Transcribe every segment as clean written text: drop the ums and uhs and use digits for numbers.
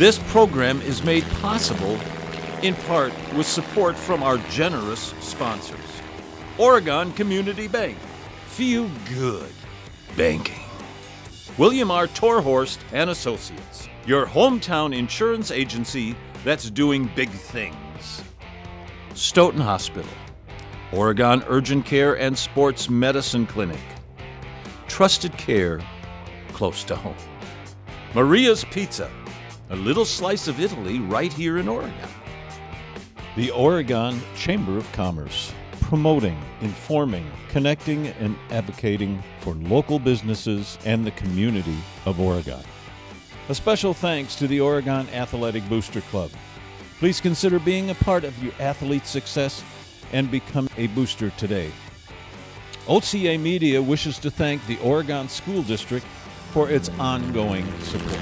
This program is made possible in part with support from our generous sponsors. Oregon Community Bank. Feel good banking. William R. Torhorst and Associates, your hometown insurance agency that's doing big things. Stoughton Hospital. Oregon Urgent Care and Sports Medicine Clinic. Trusted care close to home. Maria's Pizza. A little slice of Italy right here in Oregon. The Oregon Chamber of Commerce, promoting, informing, connecting, and advocating for local businesses and the community of Oregon. A special thanks to the Oregon Athletic Booster Club. Please consider being a part of your athlete's success and become a booster today. OCAmedia wishes to thank the Oregon School District for its ongoing support.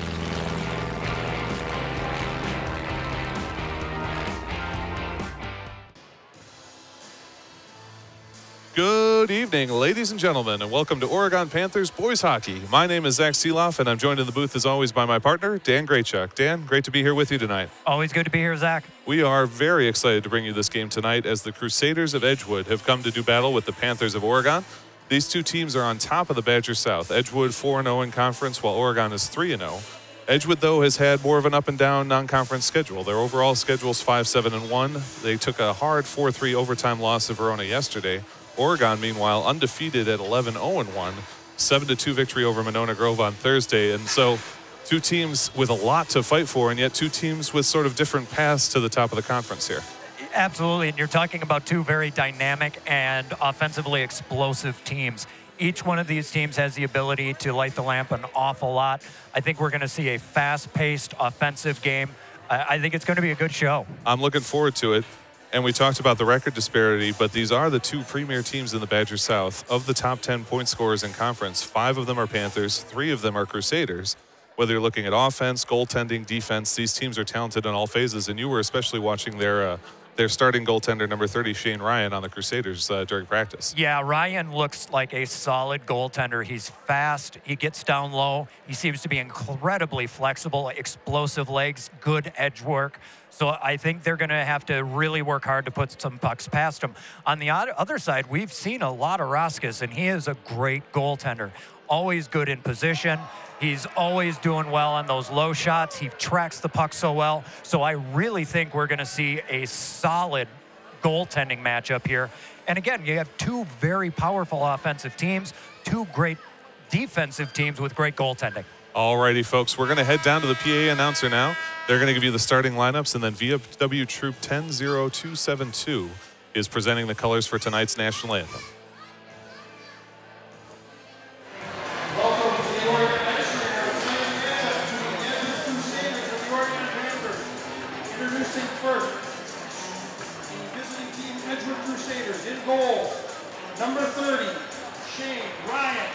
Good evening, ladies and gentlemen, and welcome to Oregon Panthers Boys Hockey. My name is Zach Seeloff, and I'm joined in the booth, as always, by my partner, Dan Graychuk. Dan, great to be here with you tonight. Always good to be here, Zach. We are very excited to bring you this game tonight as the Crusaders of Edgewood have come to do battle with the Panthers of Oregon. These two teams are on top of the Badger South. Edgewood 4-0 in conference, while Oregon is 3-0. Edgewood, though, has had more of an up-and-down non-conference schedule. Their overall schedule is 5-7-1. They took a hard 4-3 overtime loss to Verona yesterday. Oregon, meanwhile, undefeated at 11-0-1, 7-2 victory over Monona Grove on Thursday. And so two teams with a lot to fight for, and yet two teams with sort of different paths to the top of the conference here. Absolutely, and you're talking about two very dynamic and offensively explosive teams. Each one of these teams has the ability to light the lamp an awful lot. I think we're going to see a fast-paced offensive game. I think it's going to be a good show. I'm looking forward to it. And we talked about the record disparity, but these are the two premier teams in the Badger South. Of the top 10 point scorers in conference, 5 of them are Panthers, 3 of them are Crusaders. Whether you're looking at offense, goaltending, defense, these teams are talented in all phases, and you were especially watching their starting goaltender, number 30, Shane Ryan, on the Crusaders during practice. Yeah, Ryan looks like a solid goaltender. He's fast. He gets down low. He seems to be incredibly flexible, explosive legs, good edge work. So I think they're going to have to really work hard to put some pucks past him. On the other side, we've seen a lot of Raskas, and he is a great goaltender. Always good in position. He's always doing well on those low shots. He tracks the puck so well. So I really think we're going to see a solid goaltending matchup here. And again, you have two very powerful offensive teams, two great defensive teams with great goaltending. Alrighty, folks, we're going to head down to the PA announcer now. They're going to give you the starting lineups, and then VFW Troop 100272 is presenting the colors for tonight's national anthem. Welcome to the Oregon National Anthem Crusaders of the Oregon Panthers. Introducing first, the visiting team Edgewood Crusaders in goal, number 30, Shane Ryan.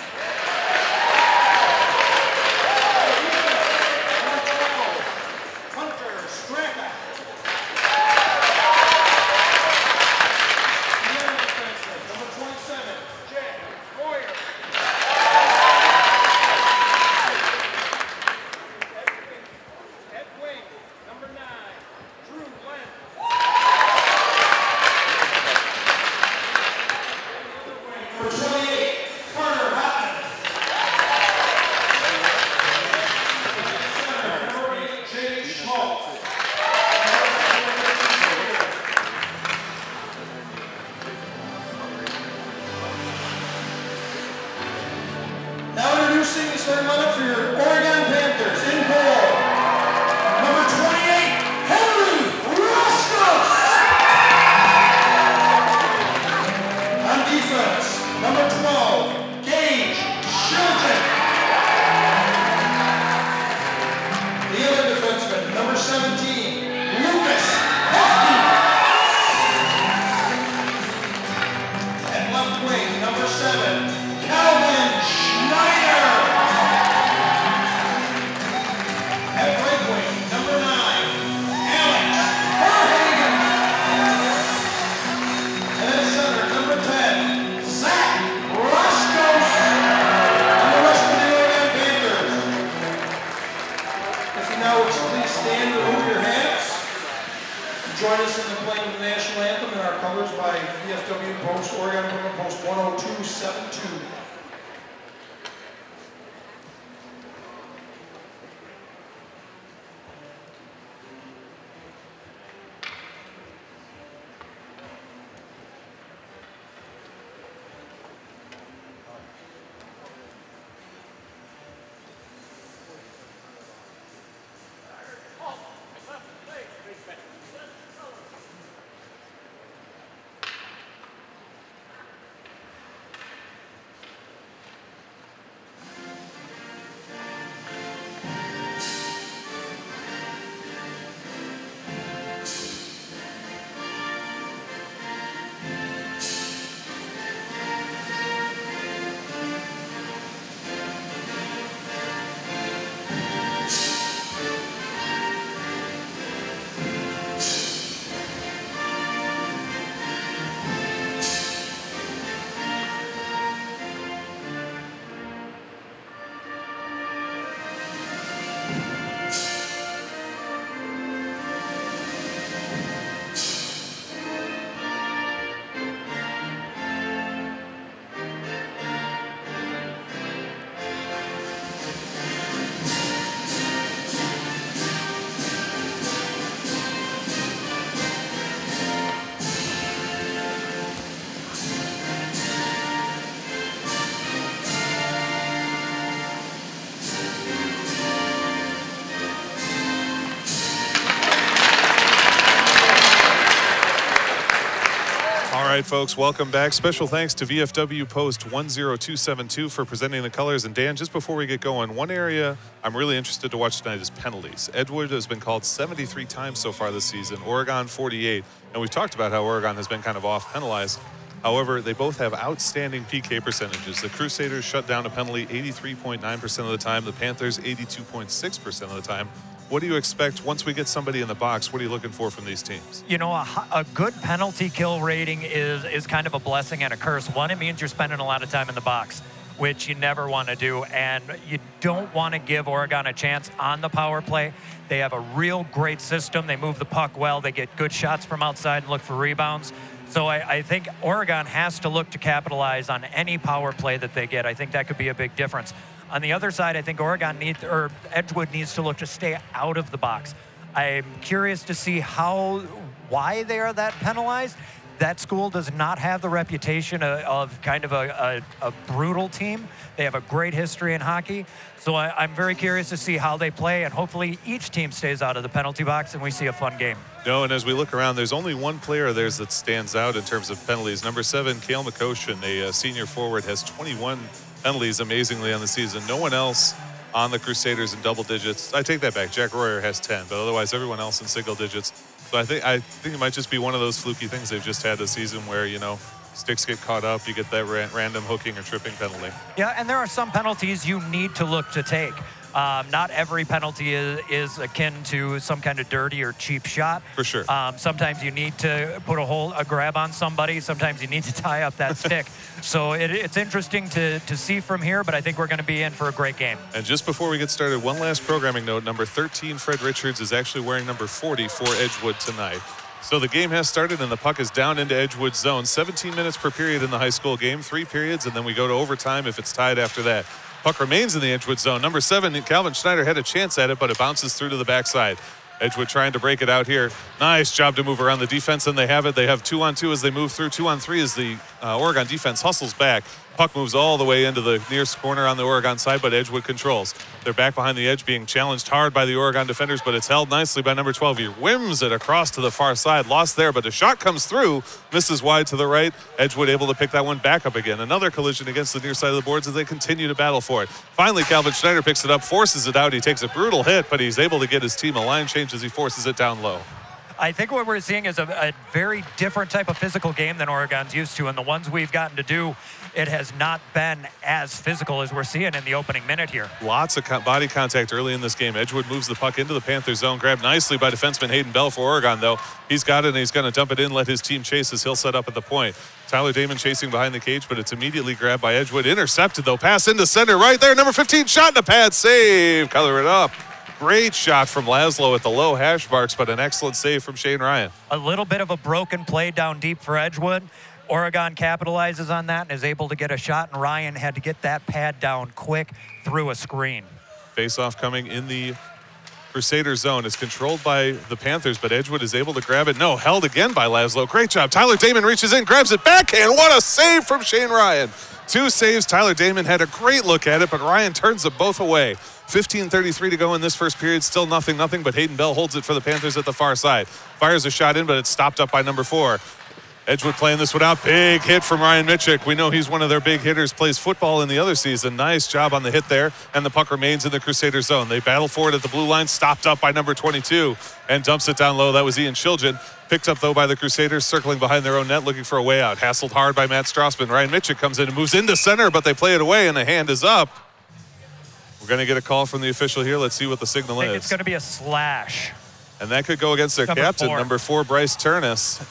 join us in the playing of the national anthem and our colors by VFW Post, Oregon Women Post 10272. All right, folks, welcome back. Special thanks to VFW Post 10272 for presenting the colors. And Dan, just before we get going, one area I'm really interested to watch tonight is penalties. Edgewood has been called 73 times so far this season, Oregon 48. And we've talked about how Oregon has been kind of off penalized. However, they both have outstanding PK percentages. The Crusaders shut down a penalty 83.9% of the time, the Panthers 82.6% of the time. What do you expect once we get somebody in the box? What are you looking for from these teams? You know, a good penalty kill rating is kind of a blessing and a curse. One, it means you're spending a lot of time in the box, which you never want to do. And you don't want to give Oregon a chance on the power play. They have a real great system. They move the puck well. They get good shots from outside and look for rebounds. So I think Oregon has to look to capitalize on any power play that they get. I think that could be a big difference. On the other side, I think Edgewood needs to look to stay out of the box. I'm curious to see why they are that penalized. That school does not have the reputation of kind of a brutal team. They have a great history in hockey. So I'm very curious to see how they play, and hopefully each team stays out of the penalty box and we see a fun game. No, and as we look around, there's only one player of theirs that stands out in terms of penalties. Number 7, Cale McCoshen, a senior forward, has 21 penalties, amazingly, on the season. No one else on the Crusaders in double digits. I take that back. Jack Royer has 10, but otherwise everyone else in single digits. So I think it might just be one of those fluky things they've just had this season where, you know, sticks get caught up, you get that random hooking or tripping penalty. Yeah, and there are some penalties you need to look to take. Not every penalty is akin to some kind of dirty or cheap shot. For sure. Sometimes you need to put a grab on somebody. Sometimes you need to tie up that stick. So it's interesting to see from here, but I think we're going to be in for a great game. And just before we get started, one last programming note. Number 13, Fred Richards, is actually wearing number 40 for Edgewood tonight. So the game has started and the puck is down into Edgewood's zone. 17 minutes per period in the high school game, 3 periods, and then we go to overtime if it's tied after that. Puck remains in the Edgewood zone. Number 7, Calvin Schneider had a chance at it, but it bounces through to the backside. Edgewood trying to break it out here. Nice job to move around the defense, and they have it. They have 2-on-2 as they move through. 2-on-3 as the Oregon defense hustles back. Puck moves all the way into the nearest corner on the Oregon side, but Edgewood controls. They're back behind the edge, being challenged hard by the Oregon defenders, but it's held nicely by number 12. He whims it across to the far side. Lost there, but the shot comes through. Misses wide to the right. Edgewood able to pick that one back up again. Another collision against the near side of the boards as they continue to battle for it. Finally, Calvin Schneider picks it up, forces it out. He takes a brutal hit, but he's able to get his team a line change as he forces it down low. I think what we're seeing is a very different type of physical game than Oregon's used to, and the ones we've gotten to do, it has not been as physical as we're seeing in the opening minute here. Lots of body contact early in this game. Edgewood moves the puck into the Panther zone, grabbed nicely by defenseman Hayden Bell for Oregon, though. He's got it, and he's going to dump it in, let his team chase as he'll set up at the point. Tyler Damon chasing behind the cage, but it's immediately grabbed by Edgewood. Intercepted, though. Pass into center right there. Number 15, shot in the pad. Save. Color it up. Great shot from Laszlo at the low hash marks, but an excellent save from Shane Ryan. A little bit of a broken play down deep for Edgewood. Oregon capitalizes on that and is able to get a shot, and Ryan had to get that pad down quick through a screen. Face-off coming in the Crusader zone. It's controlled by the Panthers, but Edgewood is able to grab it. No, held again by Laszlo. Great job. Tyler Damon reaches in, grabs it backhand. What a save from Shane Ryan. 2 saves. Tyler Damon had a great look at it, but Ryan turns them both away. 15:33 to go in this first period. Still nothing, but Hayden Bell holds it for the Panthers at the far side. Fires a shot in, but it's stopped up by number 4. Edgewood playing this one out. Big hit from Ryan Mitchick. We know he's one of their big hitters, plays football in the other season. Nice job on the hit there, and the puck remains in the Crusader zone. They battle for it at the blue line, stopped up by number 22, and dumps it down low. That was Ian Shilgen. Picked up, though, by the Crusaders, circling behind their own net, looking for a way out. Hassled hard by Matt Strassman. Ryan Mitchick comes in and moves into center, but they play it away, and the hand is up. We're going to get a call from the official here. Let's see what the signal I think is. it's going to be a slash. And that could go against their captain, number 4, Bryce Turnus.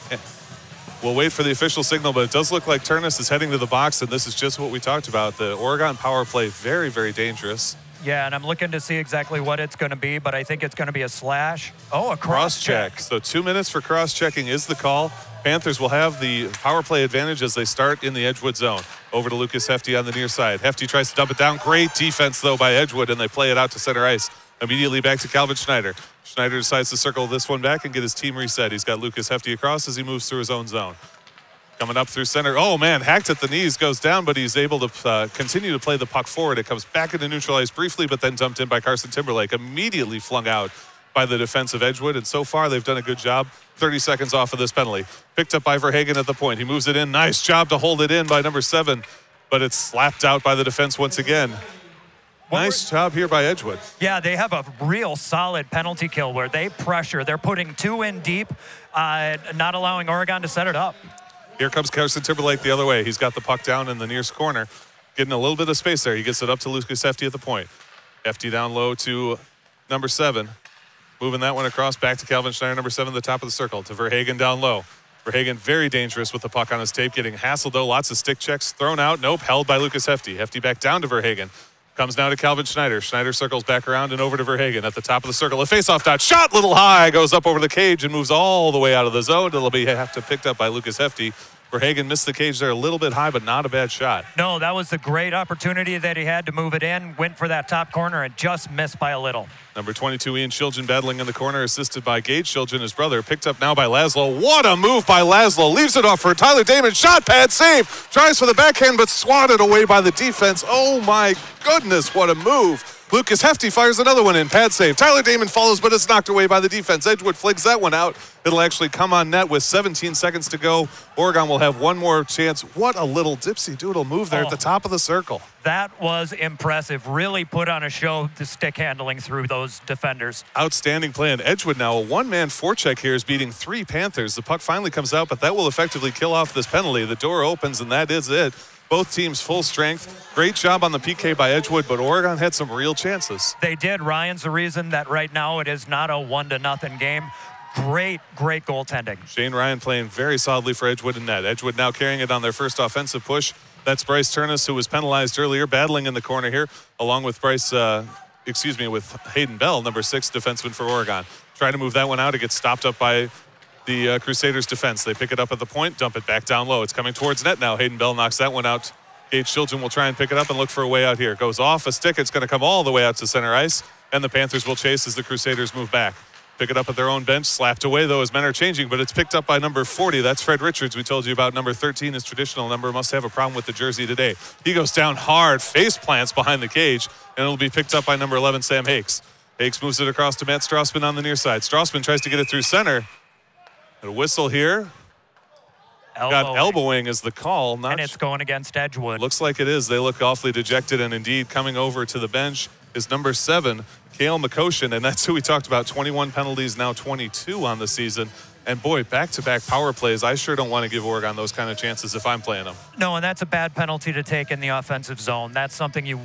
We'll wait for the official signal, but it does look like Turnus is heading to the box, and this is just what we talked about. The Oregon power play, very, very dangerous. Yeah, and I'm looking to see exactly what it's going to be, but I think it's going to be a slash. Oh, a cross-check. So 2 minutes for cross-checking is the call. Panthers will have the power play advantage as they start in the Edgewood zone. Over to Lucas Hefty on the near side. Hefty tries to dump it down. Great defense, though, by Edgewood, and they play it out to center ice. Immediately back to Calvin Schneider. Schneider decides to circle this one back and get his team reset. He's got Lucas Hefty across as he moves through his own zone. Coming up through center. Oh, man, hacked at the knees, goes down, but he's able to continue to play the puck forward. It comes back into neutral ice briefly, but then dumped in by Carson Timberlake. Immediately flung out by the defense of Edgewood, and so far they've done a good job. 30 seconds off of this penalty. Picked up by Verhagen at the point. He moves it in. Nice job to hold it in by number 7, but it's slapped out by the defense once again. Nice job here by Edgewood. Yeah, they have a real solid penalty kill where they pressure. They're putting 2 in deep, not allowing Oregon to set it up. Here comes Carson Timberlake the other way. He's got the puck down in the nearest corner, getting a little bit of space there. He gets it up to Lucas Hefty at the point. Hefty down low to number 7. Moving that one across back to Calvin Schneider, number 7, the top of the circle, to Verhagen down low. Verhagen very dangerous with the puck on his tape, getting hassled though. Lots of stick checks thrown out. Nope, held by Lucas Hefty. Hefty back down to Verhagen. Comes now to Calvin Schneider. Schneider circles back around and over to Verhagen at the top of the circle. A face-off dot, shot little high, goes up over the cage and moves all the way out of the zone. It'll be have to picked up by Lucas Hefty. Verhagen missed the cage there a little bit high, but not a bad shot. No, that was the great opportunity that he had to move it in. Went for that top corner and just missed by a little. Number 22, Ian Shilgen battling in the corner, assisted by Gage Shilgen, his brother. Picked up now by Laszlo. What a move by Laszlo. Leaves it off for Tyler Damon. Shot pad save. Tries for the backhand, but swatted away by the defense. Oh my goodness, what a move. Lucas Hefty fires another one in. Pad save. Tyler Damon follows, but it's knocked away by the defense. Edgewood fligs that one out. It'll actually come on net with 17 seconds to go. Oregon will have one more chance. What a little dipsy-doodle move there at the top of the circle. That was impressive. Really put on a show, the stick handling through those defenders. Outstanding play. And Edgewood now, a one-man forecheck here is beating 3 Panthers. The puck finally comes out, but that will effectively kill off this penalty. The door opens, and that is it. Both teams full strength. Great job on the PK by Edgewood, but Oregon had some real chances. They did. Ryan's the reason that right now it is not a 1-0 game. Great goaltending. Shane Ryan playing very solidly for Edgewood and net. Edgewood now carrying it on their first offensive push. That's Bryce Turnus, who was penalized earlier, battling in the corner here, along with with Hayden Bell, number 6 defenseman for Oregon. Trying to move that one out. It gets stopped up by the Crusaders defense. They pick it up at the point, dump it back down low. It's coming towards net now. Hayden Bell knocks that one out. Gage Shilgen will try and pick it up and look for a way out here. Goes off a stick. It's going to come all the way out to center ice, and the Panthers will chase as the Crusaders move back. Pick it up at their own bench. Slapped away, though, as men are changing, but it's picked up by number 40. That's Fred Richards. We told you about number 13, his traditional number. Must have a problem with the jersey today. He goes down hard, face plants behind the cage, and it'll be picked up by number 11, Sam Hakes. Hakes moves it across to Matt Strassman on the near side. Strassman tries to get it through center. A whistle here. Got elbowing is the call. And it's going against Edgewood. Looks like it is. They look awfully dejected, and indeed coming over to the bench is number 7, Cale McCoshen, and that's who we talked about. 21 penalties, now 22 on the season. And boy, back-to-back power plays. I sure don't want to give Oregon those kind of chances if I'm playing them. No, and that's a bad penalty to take in the offensive zone. That's something you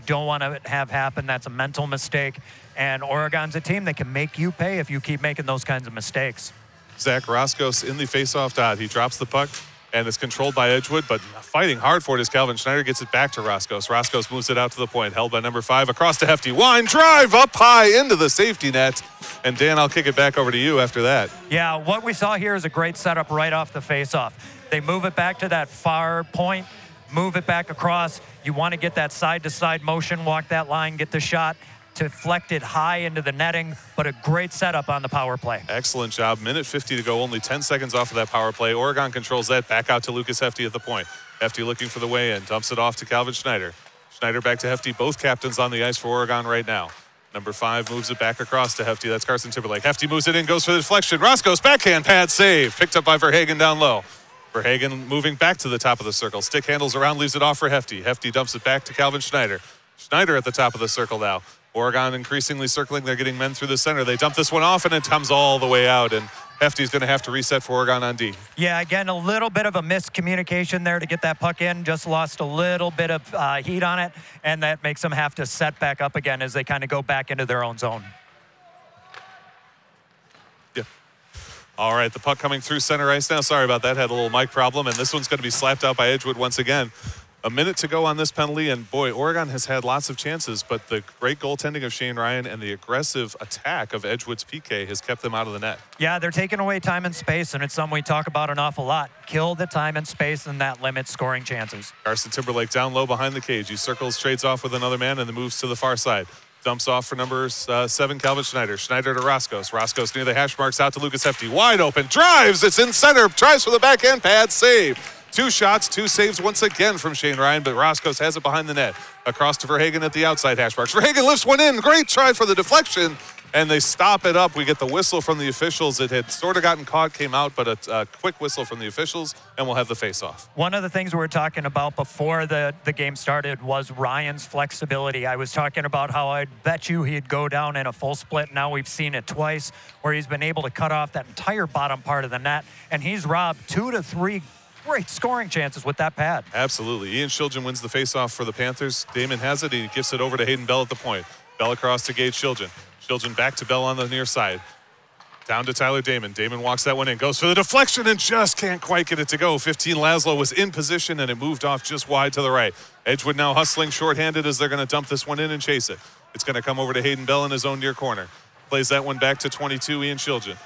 don't want to have happen. That's a mental mistake. And Oregon's a team that can make you pay if you keep making those kinds of mistakes. Zach Roscos in the faceoff dot. He drops the puck, And it's controlled by Edgewood, but fighting hard for it as Calvin Schneider gets it back to Roscos. Roscos moves it out to the point, held by number 5, across to Hefty. Wine drive up high into the safety net. And Dan, I'll kick it back over to you after that. Yeah, what we saw here is a great setup right off the face-off. They move it back to that far point, move it back across. You want to get that side-to-side motion, walk that line, get the shot, deflect it high into the netting, but a great setup on the power play. Excellent job. Minute 50 to go, only 10 seconds off of that power play. Oregon controls that. Back out to Lucas Hefty at the point. Hefty looking for the way in, dumps it off to Calvin Schneider. Schneider back to Hefty. Both captains on the ice for Oregon right now. Number 5 moves it back across to Hefty. That's Carson Timberlake. Hefty moves it in, goes for the deflection. Roscos backhand pad save. Picked up by Verhagen down low. Verhagen moving back to the top of the circle. Stick handles around, leaves it off for Hefty. Hefty dumps it back to Calvin Schneider. Schneider at the top of the circle now. Oregon increasingly circling. They're getting men through the center. They dump this one off, and it comes all the way out. And Hefty's going to have to reset for Oregon on D. Yeah, again, a little bit of a miscommunication there to get that puck in. Just lost a little bit of heat on it, and that makes them have to set back up again as they kind of go back into their own zone. Yeah. All right, the puck coming through center ice now. Sorry about that. Had a little mic problem, and this one's going to be slapped out by Edgewood once again. A minute to go on this penalty, and boy, Oregon has had lots of chances, but the great goaltending of Shane Ryan and the aggressive attack of Edgewood's PK has kept them out of the net. Yeah, they're taking away time and space, and it's something we talk about an awful lot. Kill the time and space, and that limits scoring chances. Carson Timberlake down low behind the cage. He circles, trades off with another man, and then moves to the far side. Dumps off for number 7, Calvin Schneider. Schneider to Roscos. Roscos near the hash marks, out to Lucas Hefty. Wide open, drives, it's in center, tries for the backhand pad, save. 2 shots, 2 saves once again from Shane Ryan, but Roscos has it behind the net. Across to Verhagen at the outside hash marks. Verhagen lifts one in. Great try for the deflection, and they stop it up. We get the whistle from the officials. It had sort of gotten caught, came out, but a quick whistle from the officials, and we'll have the face-off. One of the things we were talking about before the game started was Ryan's flexibility. I was talking about how I'd bet you he'd go down in a full split. Now we've seen it twice where he's been able to cut off that entire bottom part of the net, and he's robbed 2 to 3 great scoring chances with that pad. Absolutely. Ian Shilgen wins the faceoff for the Panthers. Damon has it. He gives it over to Hayden Bell at the point. Bell across to Gage Shilgen. Shilgen back to Bell on the near side. Down to Tyler Damon. Damon walks that one in. Goes for the deflection and just can't quite get it to go. 15 Laszlo was in position and it moved off just wide to the right. Edgewood now hustling shorthanded as they're going to dump this one in and chase it. It's going to come over to Hayden Bell in his own near corner. Plays that one back to 22, Ian Shilgen.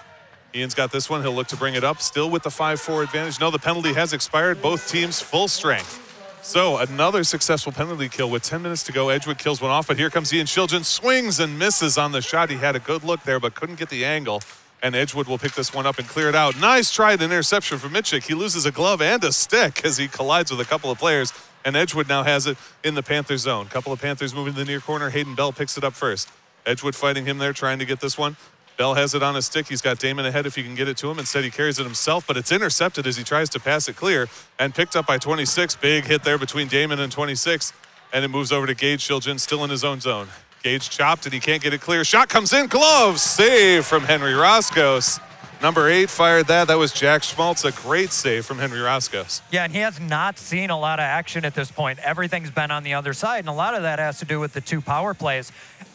Ian's got this one. He'll look to bring it up. Still with the 5-4 advantage. No, the penalty has expired. Both teams full strength. So another successful penalty kill with 10 minutes to go. Edgewood kills one off, but here comes Ian Shilgen. Swings and misses on the shot. He had a good look there, but couldn't get the angle. And Edgewood will pick this one up and clear it out. Nice try to interception from Mitchik. He loses a glove and a stick as he collides with a couple of players. And Edgewood now has it in the Panther zone. Couple of Panthers moving to the near corner. Hayden Bell picks it up first. Edgewood fighting him there, trying to get this one. Bell has it on his stick. He's got Damon ahead if he can get it to him. Instead, he carries it himself, but it's intercepted as he tries to pass it clear and picked up by 26. Big hit there between Damon and 26, and it moves over to Gage Shilgen, still in his own zone. Gage chopped, and he can't get it clear. Shot comes in, glove, save from Henry Roscos. Number 8 fired that. That was Jack Schmaltz. A great save from Henry Roscos. Yeah, and he has not seen a lot of action at this point. Everything's been on the other side, and a lot of that has to do with the 2 power plays.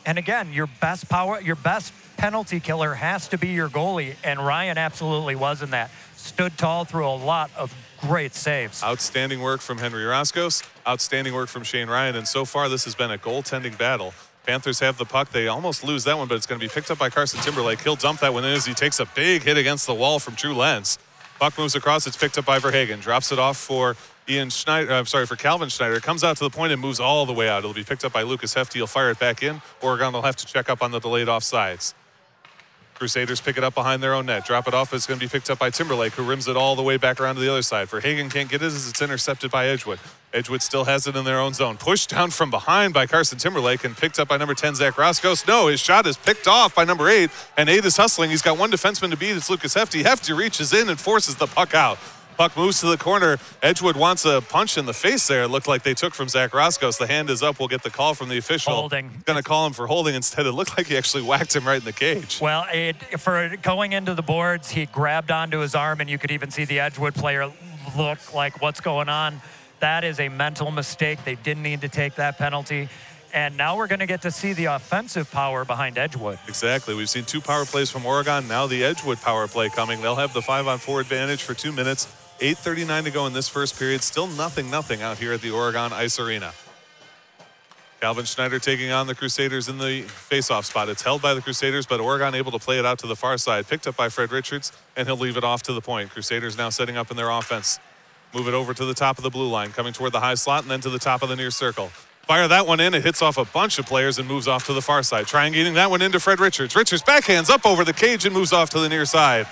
And again, your best penalty killer has to be your goalie, and Ryan absolutely was in that. Stood tall through a lot of great saves. Outstanding work from Henry Roscos. Outstanding work from Shane Ryan, and so far this has been a goaltending battle. Panthers have the puck. They almost lose that one, but it's going to be picked up by Carson Timberlake. He'll dump that one in as he takes a big hit against the wall from Drew Lentz. Puck moves across. It's picked up by Verhagen. Drops it off for for Calvin Schneider. Comes out to the point and moves all the way out. It'll be picked up by Lucas Hefty. He'll fire it back in. Oregon will have to check up on the delayed offsides. Crusaders pick it up behind their own net. Drop it off. It's going to be picked up by Timberlake, who rims it all the way back around to the other side. Verhagen can't get it as it's intercepted by Edgewood. Edgewood still has it in their own zone. Pushed down from behind by Carson Timberlake and picked up by number 10, Zach Roscos. No, his shot is picked off by number 8, and 8 is hustling. He's got one defenseman to beat. It's Lucas Hefty. Hefty reaches in and forces the puck out. Puck moves to the corner. Edgewood wants a punch in the face there. It looked like they took from Zach Roscos. The hand is up. We'll get the call from the official. Holding. Going to call him for holding. Instead, it looked like he actually whacked him right in the cage. Well, for going into the boards, he grabbed onto his arm, and you could even see the Edgewood player look like, what's going on? That is a mental mistake. They didn't need to take that penalty. And now we're going to get to see the offensive power behind Edgewood. Exactly. We've seen 2 power plays from Oregon. Now the Edgewood power play coming. They'll have the 5-on-4 advantage for 2 minutes. 8:39 to go in this first period. Still 0-0 out here at the Oregon Ice Arena. Calvin Schneider taking on the Crusaders in the faceoff spot. It's held by the Crusaders, but Oregon able to play it out to the far side. Picked up by Fred Richards, and he'll leave it off to the point. Crusaders now setting up in their offense. Move it over to the top of the blue line, coming toward the high slot, and then to the top of the near circle. Fire that one in. It hits off a bunch of players and moves off to the far side. Triangulating that one into Fred Richards. Richards backhands up over the cage and moves off to the near side.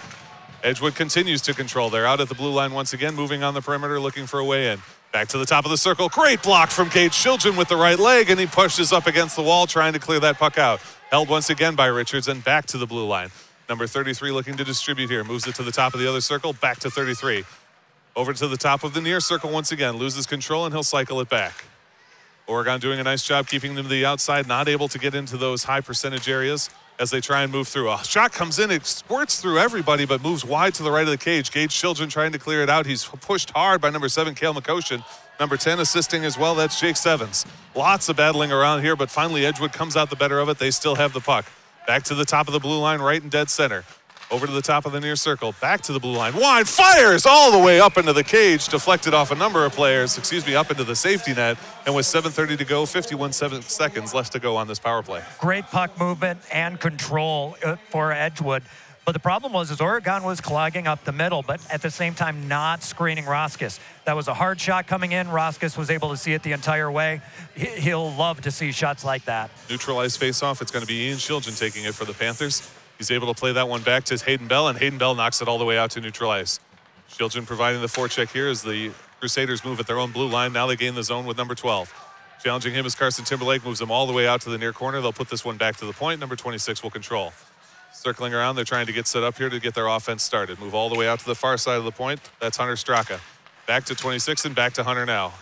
Edgewood continues to control. They're out at the blue line once again, moving on the perimeter, looking for a way in. Back to the top of the circle. Great block from Gage Children with the right leg, and he pushes up against the wall, trying to clear that puck out. Held once again by Richards, and back to the blue line. Number 33 looking to distribute here. Moves it to the top of the other circle, back to 33. Over to the top of the near circle once again. Loses control, and he'll cycle it back. Oregon doing a nice job keeping them to the outside, not able to get into those high percentage areas as they try and move through. A shot comes in, it squirts through everybody, but moves wide to the right of the cage. Gage Children trying to clear it out. He's pushed hard by number 7, Cale McCoshen. Number 10 assisting as well, that's Jake Sevens. Lots of battling around here, but finally Edgewood comes out the better of it. They still have the puck. Back to the top of the blue line, right in dead center. Over to the top of the near circle, back to the blue line. Wide, fires all the way up into the cage, deflected off a number of players, up into the safety net. And with 7:30 to go, 51 seconds left to go on this power play. Great puck movement and control for Edgewood. But the problem was Oregon was clogging up the middle, but at the same time not screening Roskis. That was a hard shot coming in. Roskis was able to see it the entire way. He'll love to see shots like that. Neutralized faceoff. It's going to be Ian Children taking it for the Panthers. He's able to play that one back to Hayden Bell, and Hayden Bell knocks it all the way out to neutral ice. Children providing the forecheck here as the Crusaders move at their own blue line. Now they gain the zone with number 12. Challenging him is Carson Timberlake, moves him all the way out to the near corner. They'll put this one back to the point. Number 26 will control. Circling around, they're trying to get set up here to get their offense started. Move all the way out to the far side of the point. That's Hunter Straka. Back to 26 and back to Hunter now.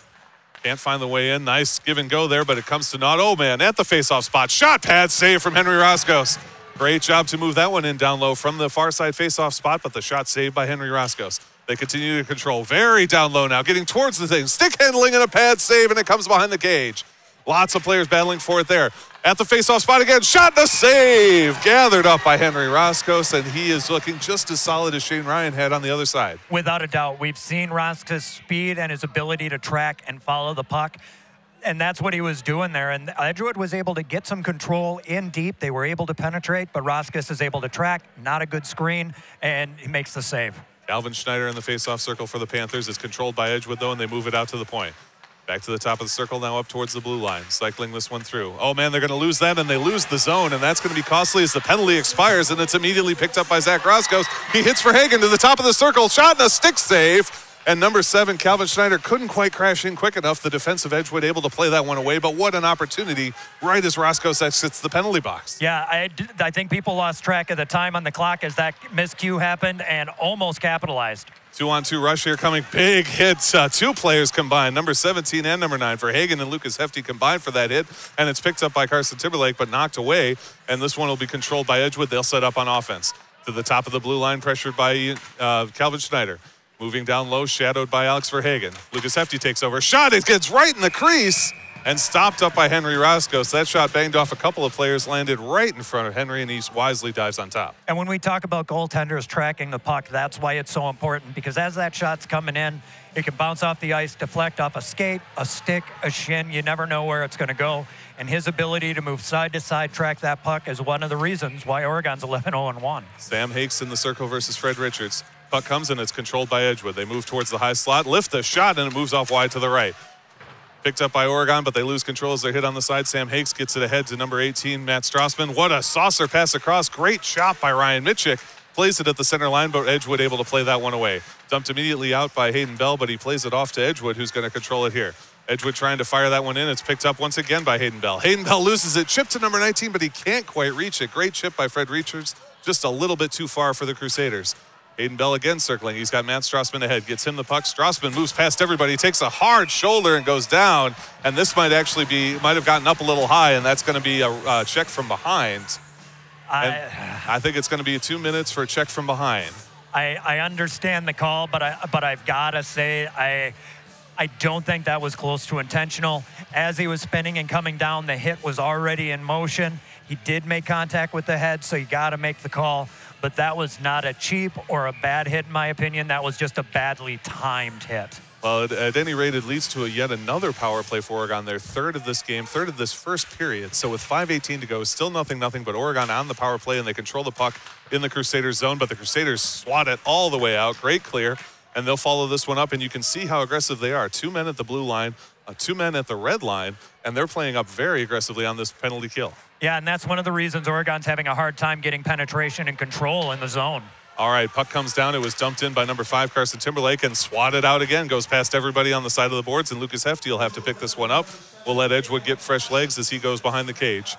Can't find the way in. Nice give and go there, but it comes to naught. Oh, man, at the faceoff spot. Shot pad save from Henry Roscos. Great job to move that one in down low from the far side faceoff spot, but the shot saved by Henry Roscos. They continue to control. Very down low now, getting towards the thing. Stick handling and a pad save, and it comes behind the cage. Lots of players battling for it there. At the faceoff spot again, shot and a save. Gathered up by Henry Roscos, and he is looking just as solid as Shane Ryan had on the other side. Without a doubt, we've seen Roscos' speed and his ability to track and follow the puck. And that's what he was doing there. And Edgewood was able to get some control in deep. They were able to penetrate, but Roscos is able to track. Not a good screen, and he makes the save. Calvin Schneider in the faceoff circle for the Panthers is controlled by Edgewood, though, and they move it out to the point. Back to the top of the circle, now up towards the blue line. Cycling this one through. Oh, man, they're going to lose that, and they lose the zone, and that's going to be costly as the penalty expires, and it's immediately picked up by Zach Roscos. He hits for Hagen to the top of the circle. Shot and a stick save. And number 7, Calvin Schneider, couldn't quite crash in quick enough. The defensive Edgewood able to play that one away, but what an opportunity right as Roscos exits the penalty box. Yeah, I think people lost track of the time on the clock as that miscue happened and almost capitalized. 2-on-2 rush here coming. Big hits. 2 players combined, number 17 and number 9 for Hagen and Lucas Hefty combined for that hit. And it's picked up by Carson Timberlake, but knocked away. And this one will be controlled by Edgewood. They'll set up on offense. To the top of the blue line, pressured by Calvin Schneider. Moving down low, shadowed by Alex Verhagen. Lucas Hefty takes over. Shot, it gets right in the crease and stopped up by Henry Roscos. That shot banged off a couple of players, landed right in front of Henry, and he wisely dives on top. And when we talk about goaltenders tracking the puck, that's why it's so important, because as that shot's coming in, it can bounce off the ice, deflect off a skate, a stick, a shin. You never know where it's going to go. And his ability to move side to side, track that puck is one of the reasons why Oregon's 11-0-1. Sam Hakes in the circle versus Fred Richards. Puck comes and it's controlled by Edgewood. They move towards the high slot, lift the shot, and it moves off wide to the right. Picked up by Oregon, but they lose control as they're hit on the side. Sam Hakes gets it ahead to number 18, Matt Strassman. What a saucer pass across. Great shot by Ryan Mitchick. Plays it at the center line, but Edgewood able to play that one away. Dumped immediately out by Hayden Bell, but he plays it off to Edgewood, who's going to control it here. Edgewood trying to fire that one in. It's picked up once again by Hayden Bell. Hayden Bell loses it. Chip to number 19, but he can't quite reach it. Great chip by Fred Richards. Just a little bit too far for the Crusaders. Hayden Bell again circling. He's got Matt Strassman ahead. Gets him the puck. Strassman moves past everybody. Takes a hard shoulder and goes down. And this might have gotten up a little high, and that's going to be a check from behind. I think it's going to be 2 minutes for a check from behind. I understand the call, but I've got to say I don't think that was close to intentional. As he was spinning and coming down, the hit was already in motion. He did make contact with the head, so you got to make the call. but that was not a cheap or a bad hit in my opinion. That was just a badly timed hit. Well, at any rate, it leads to yet another power play for Oregon. Their third of this game, third of this first period. So with 5:18 to go, still nothing, but Oregon on the power play, and they control the puck in the Crusaders zone, but the Crusaders swat it all the way out. Great clear, and they'll follow this one up, and you can see how aggressive they are. 2 men at the blue line, 2 men at the red line, and they're playing up very aggressively on this penalty kill. Yeah, and that's one of the reasons Oregon's having a hard time getting penetration and control in the zone. All right, puck comes down. It was dumped in by number 5, Carson Timberlake, and swatted out again. Goes past everybody on the side of the boards, and Lucas Hefty will have to pick this one up. We'll let Edgewood get fresh legs as he goes behind the cage.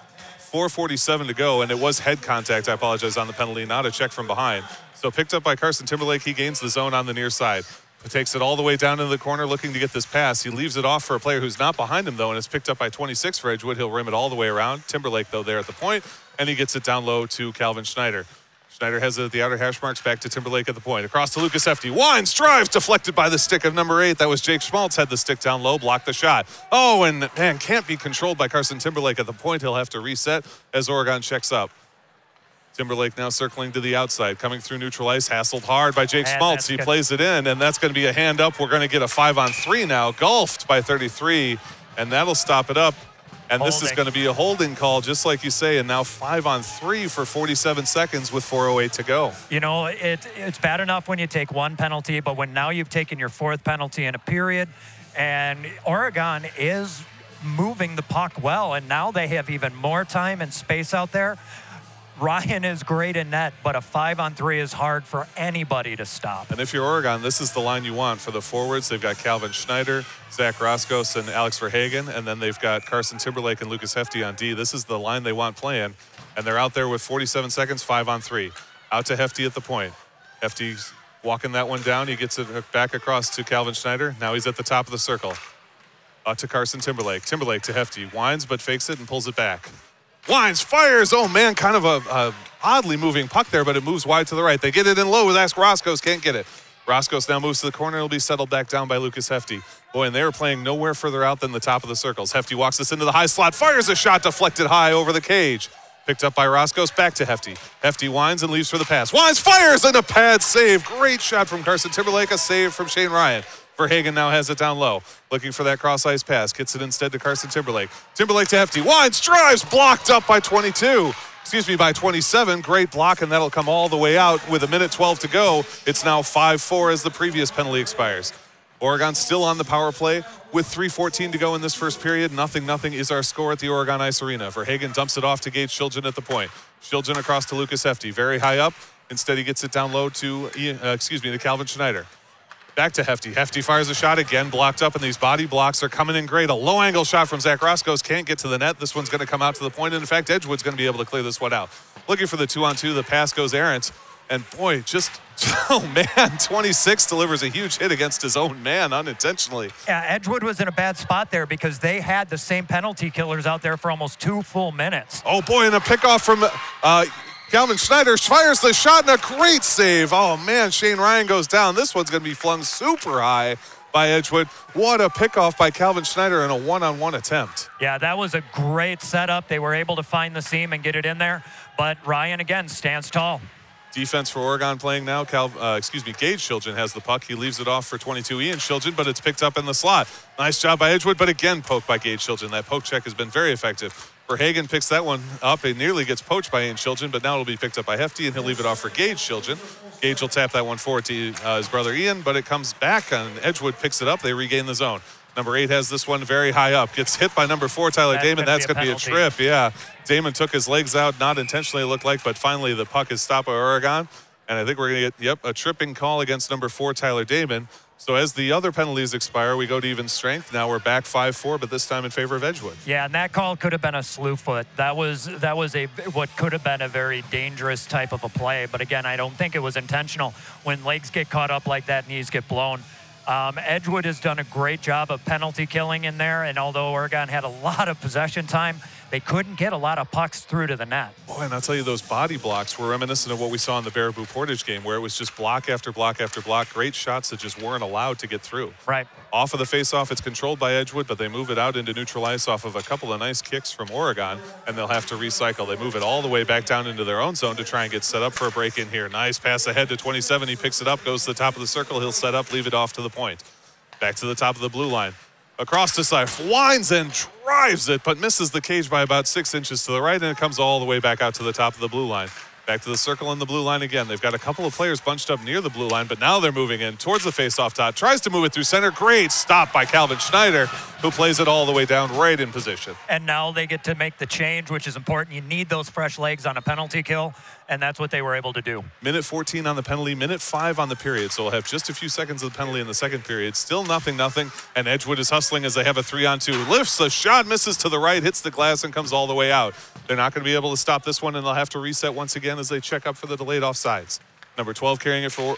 4:47 to go, and it was head contact, I apologize, on the penalty, not a check from behind. So picked up by Carson Timberlake. He gains the zone on the near side. Takes it all the way down into the corner looking to get this pass. He leaves it off for a player who's not behind him, though, and it's picked up by 26 for Edgewood. He'll rim it all the way around. Timberlake, though, there at the point, and he gets it down low to Calvin Schneider. Schneider has it at the outer hash marks, back to Timberlake at the point. Across to Lucas Hefty. Winds, drives, deflected by the stick of number 8. That was Jake Schmaltz, had the stick down low, blocked the shot. Oh, and man, can't be controlled by Carson Timberlake at the point. He'll have to reset as Oregon checks up. Timberlake now circling to the outside, coming through neutral ice, hassled hard by Jake Schmaltz. He plays it in, and that's going to be a hand up. We're going to get a 5-on-3 now, golfed by 33, and that'll stop it up. And this is going to be a holding call, just like you say, and now 5-on-3 for 47 seconds with 4:08 to go. You know, it's bad enough when you take one penalty, but when now you've taken your 4th penalty in a period, and Oregon is moving the puck well, and now they have even more time and space out there. Ryan is great in net, but a 5-on-3 is hard for anybody to stop. And if you're Oregon, this is the line you want for the forwards. They've got Calvin Schneider, Zach Roscos, and Alex Verhagen, and then they've got Carson Timberlake and Lucas Hefty on D. This is the line they want playing, and they're out there with 47 seconds, 5-on-3. Out to Hefty at the point. Hefty's walking that one down. He gets it back across to Calvin Schneider. Now he's at the top of the circle. To Carson Timberlake. Timberlake to Hefty. Winds, but fakes it and pulls it back. Winds, fires, oh man, kind of a oddly moving puck there, but it moves wide to the right. They get it in low with Roscos, can't get it. Roscos now moves to the corner, it'll be settled back down by Lucas Hefty. Boy, and they were playing nowhere further out than the top of the circles. Hefty walks this into the high slot, fires a shot deflected high over the cage. Picked up by Roscos, back to Hefty. Hefty winds and leaves for the pass. Winds, fires, and a pad save. Great shot from Carson Timberlake, a save from Shane Ryan. Verhagen now has it down low, looking for that cross-ice pass. Gets it instead to Carson Timberlake. Timberlake to Hefty. Winds, drives, blocked up by 27. Great block, and that'll come all the way out with 1:12 to go. It's now 5-4 as the previous penalty expires. Oregon still on the power play with 3:14 to go in this first period. 0-0 is our score at the Oregon Ice Arena. Verhagen dumps it off to Gage Shiljan at the point. Shiljan across to Lucas Hefty, very high up. Instead, he gets it down low to Calvin Schneider. Back to Hefty. Hefty fires a shot again, blocked up, and these body blocks are coming in great. A low-angle shot from Zach Roscos can't get to the net. This one's going to come out to the point, and in fact, Edgewood's going to be able to clear this one out. Looking for the 2-on-2, the pass goes errant, and boy, oh man, 26 delivers a huge hit against his own man unintentionally. Yeah, Edgewood was in a bad spot there because they had the same penalty killers out there for almost 2 full minutes. Oh boy, and a pickoff from Calvin Schneider fires the shot and a great save. Oh man, Shane Ryan goes down. This one's going to be flung super high by Edgewood. What a pickoff by Calvin Schneider in a 1-on-1 attempt. Yeah, that was a great setup. They were able to find the seam and get it in there, but Ryan again stands tall. Defense for Oregon playing now. Gage Shiljan has the puck. He leaves it off for 22 Ian Shiljan, but it's picked up in the slot. Nice job by Edgewood, but again poked by Gage Shiljan. That poke check has been very effective. Verhagen picks that one up. It nearly gets poached by Ian Shiljan, but now it'll be picked up by Hefty, and he'll leave it off for Gage Shiljan. Gage will tap that one forward to his brother Ian, but it comes back, and Edgewood picks it up. They regain the zone. Number 8 has this one very high up. Gets hit by number 4, Tyler Damon. That's going to be a trip, yeah. Damon took his legs out, not intentionally it looked like, but finally the puck is stopped by Oregon. And I think we're going to get, a tripping call against number 4, Tyler Damon. So as the other penalties expire, we go to even strength. Now we're back 5-4, but this time in favor of Edgewood. Yeah, and that call could have been a slew foot. That was what could have been a very dangerous type of a play. But again, I don't think it was intentional. When legs get caught up like that, knees get blown. Edgewood has done a great job of penalty killing in there, and although Oregon had a lot of possession time, they couldn't get a lot of pucks through to the net. Boy, and I'll tell you, those body blocks were reminiscent of what we saw in the Baraboo Portage game, where it was just block after block after block, great shots that just weren't allowed to get through. Right. Off of the faceoff, it's controlled by Edgewood, but they move it out into neutral ice off of a couple of nice kicks from Oregon, and they'll have to recycle. They move it all the way back down into their own zone to try and get set up for a break in here. Nice pass ahead to 27. He picks it up, goes to the top of the circle. He'll set up, leave it off to the point. Back to the top of the blue line. Across the side, winds and drives it, but misses the cage by about 6 inches to the right, and it comes all the way back out to the top of the blue line. Back to the circle and the blue line again. They've got a couple of players bunched up near the blue line, but now they're moving in towards the faceoff dot. Tries to move it through center. Great stop by Calvin Schneider, who plays it all the way down right in position. And now they get to make the change, which is important. You need those fresh legs on a penalty kill, and that's what they were able to do. Minute 14 on the penalty, minute 5 on the period, so we'll have just a few seconds of the penalty in the second period. Still nothing, and Edgewood is hustling as they have a 3-on-2. Lifts a shot, misses to the right, hits the glass, and comes all the way out. They're not going to be able to stop this one, and they'll have to reset once again as they check up for the delayed offsides. Number 12 carrying it for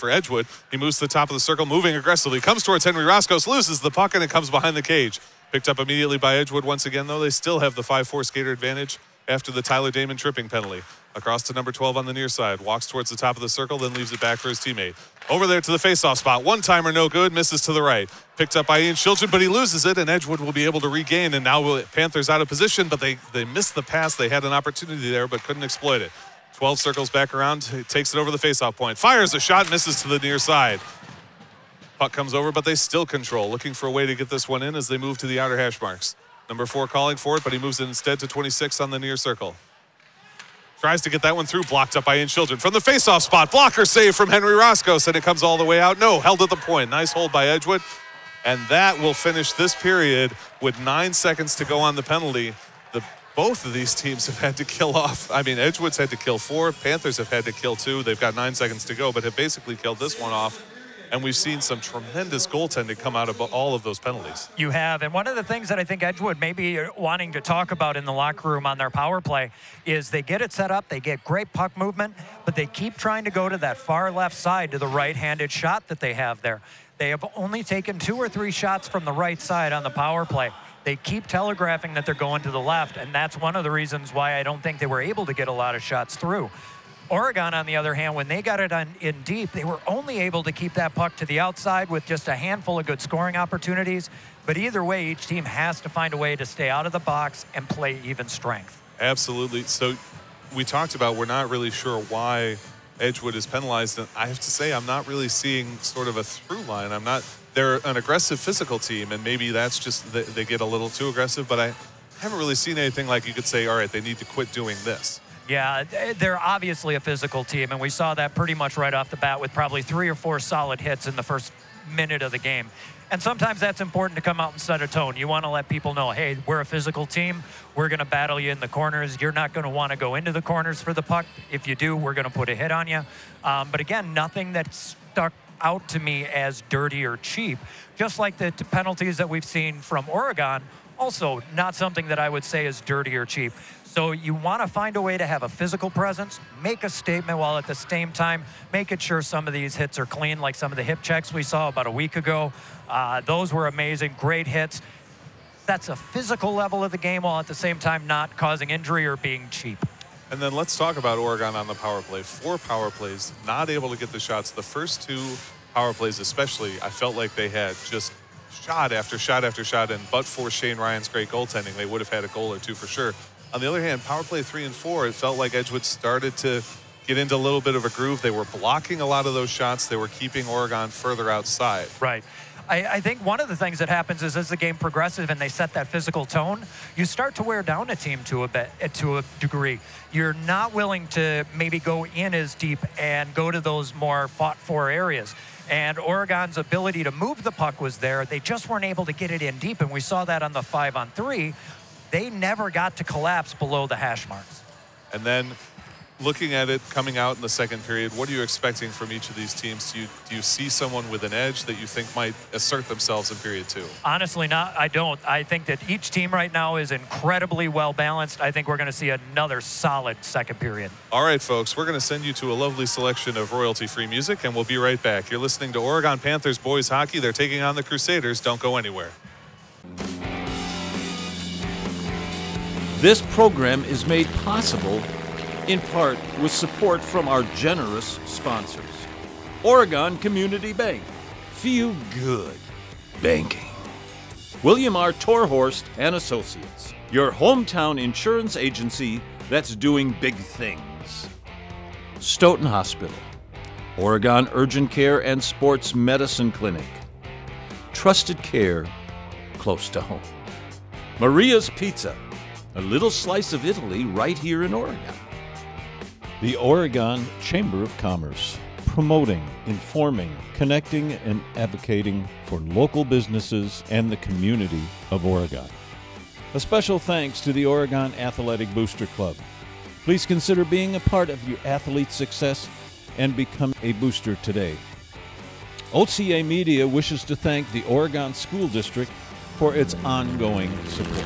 Edgewood. He moves to the top of the circle, moving aggressively, comes towards Henry Roscos, loses the puck, and it comes behind the cage. Picked up immediately by Edgewood once again, though. They still have the 5-4 skater advantage after the Tyler Damon tripping penalty. Across to number 12 on the near side. Walks towards the top of the circle, then leaves it back for his teammate. Over there to the faceoff spot. One-timer, no good. Misses to the right. Picked up by Ian Children, but he loses it, and Edgewood will be able to regain. And now Panthers out of position, but they missed the pass. They had an opportunity there, but couldn't exploit it. 12 circles back around, takes it over the faceoff point. Fires a shot, misses to the near side. Puck comes over, but they still control. Looking for a way to get this one in as they move to the outer hash marks. Number 4 calling for it, but he moves it instead to 26 on the near circle. Tries to get that one through, blocked up by Ian Children. From the faceoff spot, blocker save from Henry Roscos, and it comes all the way out. No, held at the point. Nice hold by Edgewood. And that will finish this period with 9 seconds to go on the penalty. Both of these teams have had to kill off. I mean, Edgewood's had to kill 4. Panthers have had to kill 2. They've got 9 seconds to go, but have basically killed this one off. And we've seen some tremendous goaltending come out of all of those penalties. You have, and one of the things that I think Edgewood may be wanting to talk about in the locker room on their power play is they get it set up, they get great puck movement, but they keep trying to go to that far left side to the right-handed shot that they have there. They have only taken 2 or 3 shots from the right side on the power play. They keep telegraphing that they're going to the left, and that's one of the reasons why I don't think they were able to get a lot of shots through. Oregon, on the other hand, when they got it in deep, they were only able to keep that puck to the outside with just a handful of good scoring opportunities. But either way, each team has to find a way to stay out of the box and play even strength. Absolutely. So we talked about we're not really sure why Edgewood is penalized. And I have to say, I'm not really seeing sort of a through line. They're an aggressive physical team, and maybe that's just they get a little too aggressive, but I haven't really seen anything like you could say, all right, they need to quit doing this. Yeah, they're obviously a physical team, and we saw that pretty much right off the bat with probably 3 or 4 solid hits in the first minute of the game. And sometimes that's important to come out and set a tone. You want to let people know, hey, we're a physical team. We're going to battle you in the corners. You're not going to want to go into the corners for the puck. If you do, we're going to put a hit on you. But again, nothing that stuck out to me as dirty or cheap. Just like the penalties that we've seen from Oregon, also not something that I would say is dirty or cheap. So you want to find a way to have a physical presence, make a statement while at the same time making sure some of these hits are clean, like some of the hip checks we saw about a week ago. Those were amazing, great hits. That's a physical level of the game while at the same time not causing injury or being cheap. And then let's talk about Oregon on the power play. 4 power plays, not able to get the shots. The first 2 power plays especially, I felt like they had just shot after shot after shot, and but for Shane Ryan's great goaltending, they would have had a goal or 2 for sure. On the other hand, power play 3 and 4, it felt like Edgewood started to get into a little bit of a groove. They were blocking a lot of those shots. They were keeping Oregon further outside. Right. I think one of the things that happens is as the game progresses and they set that physical tone, you start to wear down a team to a degree. You're not willing to maybe go in as deep and go to those more fought-for areas. And Oregon's ability to move the puck was there. They just weren't able to get it in deep, and we saw that on the 5-on-3. They never got to collapse below the hash marks. And then looking at it coming out in the second period, what are you expecting from each of these teams? Do you see someone with an edge that you think might assert themselves in period 2? Honestly, not. I don't. I think that each team right now is incredibly well balanced. I think we're going to see another solid second period. All right, folks, we're going to send you to a lovely selection of royalty-free music, and we'll be right back. You're listening to Oregon Panthers boys hockey. They're taking on the Crusaders. Don't go anywhere. This program is made possible in part with support from our generous sponsors. Oregon Community Bank. Feel good banking. William R. Torhorst and Associates, your hometown insurance agency that's doing big things. Stoughton Hospital. Oregon Urgent Care and Sports Medicine Clinic. Trusted care close to home. Maria's Pizza. A little slice of Italy right here in Oregon. The Oregon Chamber of Commerce, promoting, informing, connecting, and advocating for local businesses and the community of Oregon. A special thanks to the Oregon Athletic Booster Club. Please consider being a part of your athlete's success and become a booster today. OCAmedia wishes to thank the Oregon School District for its ongoing support.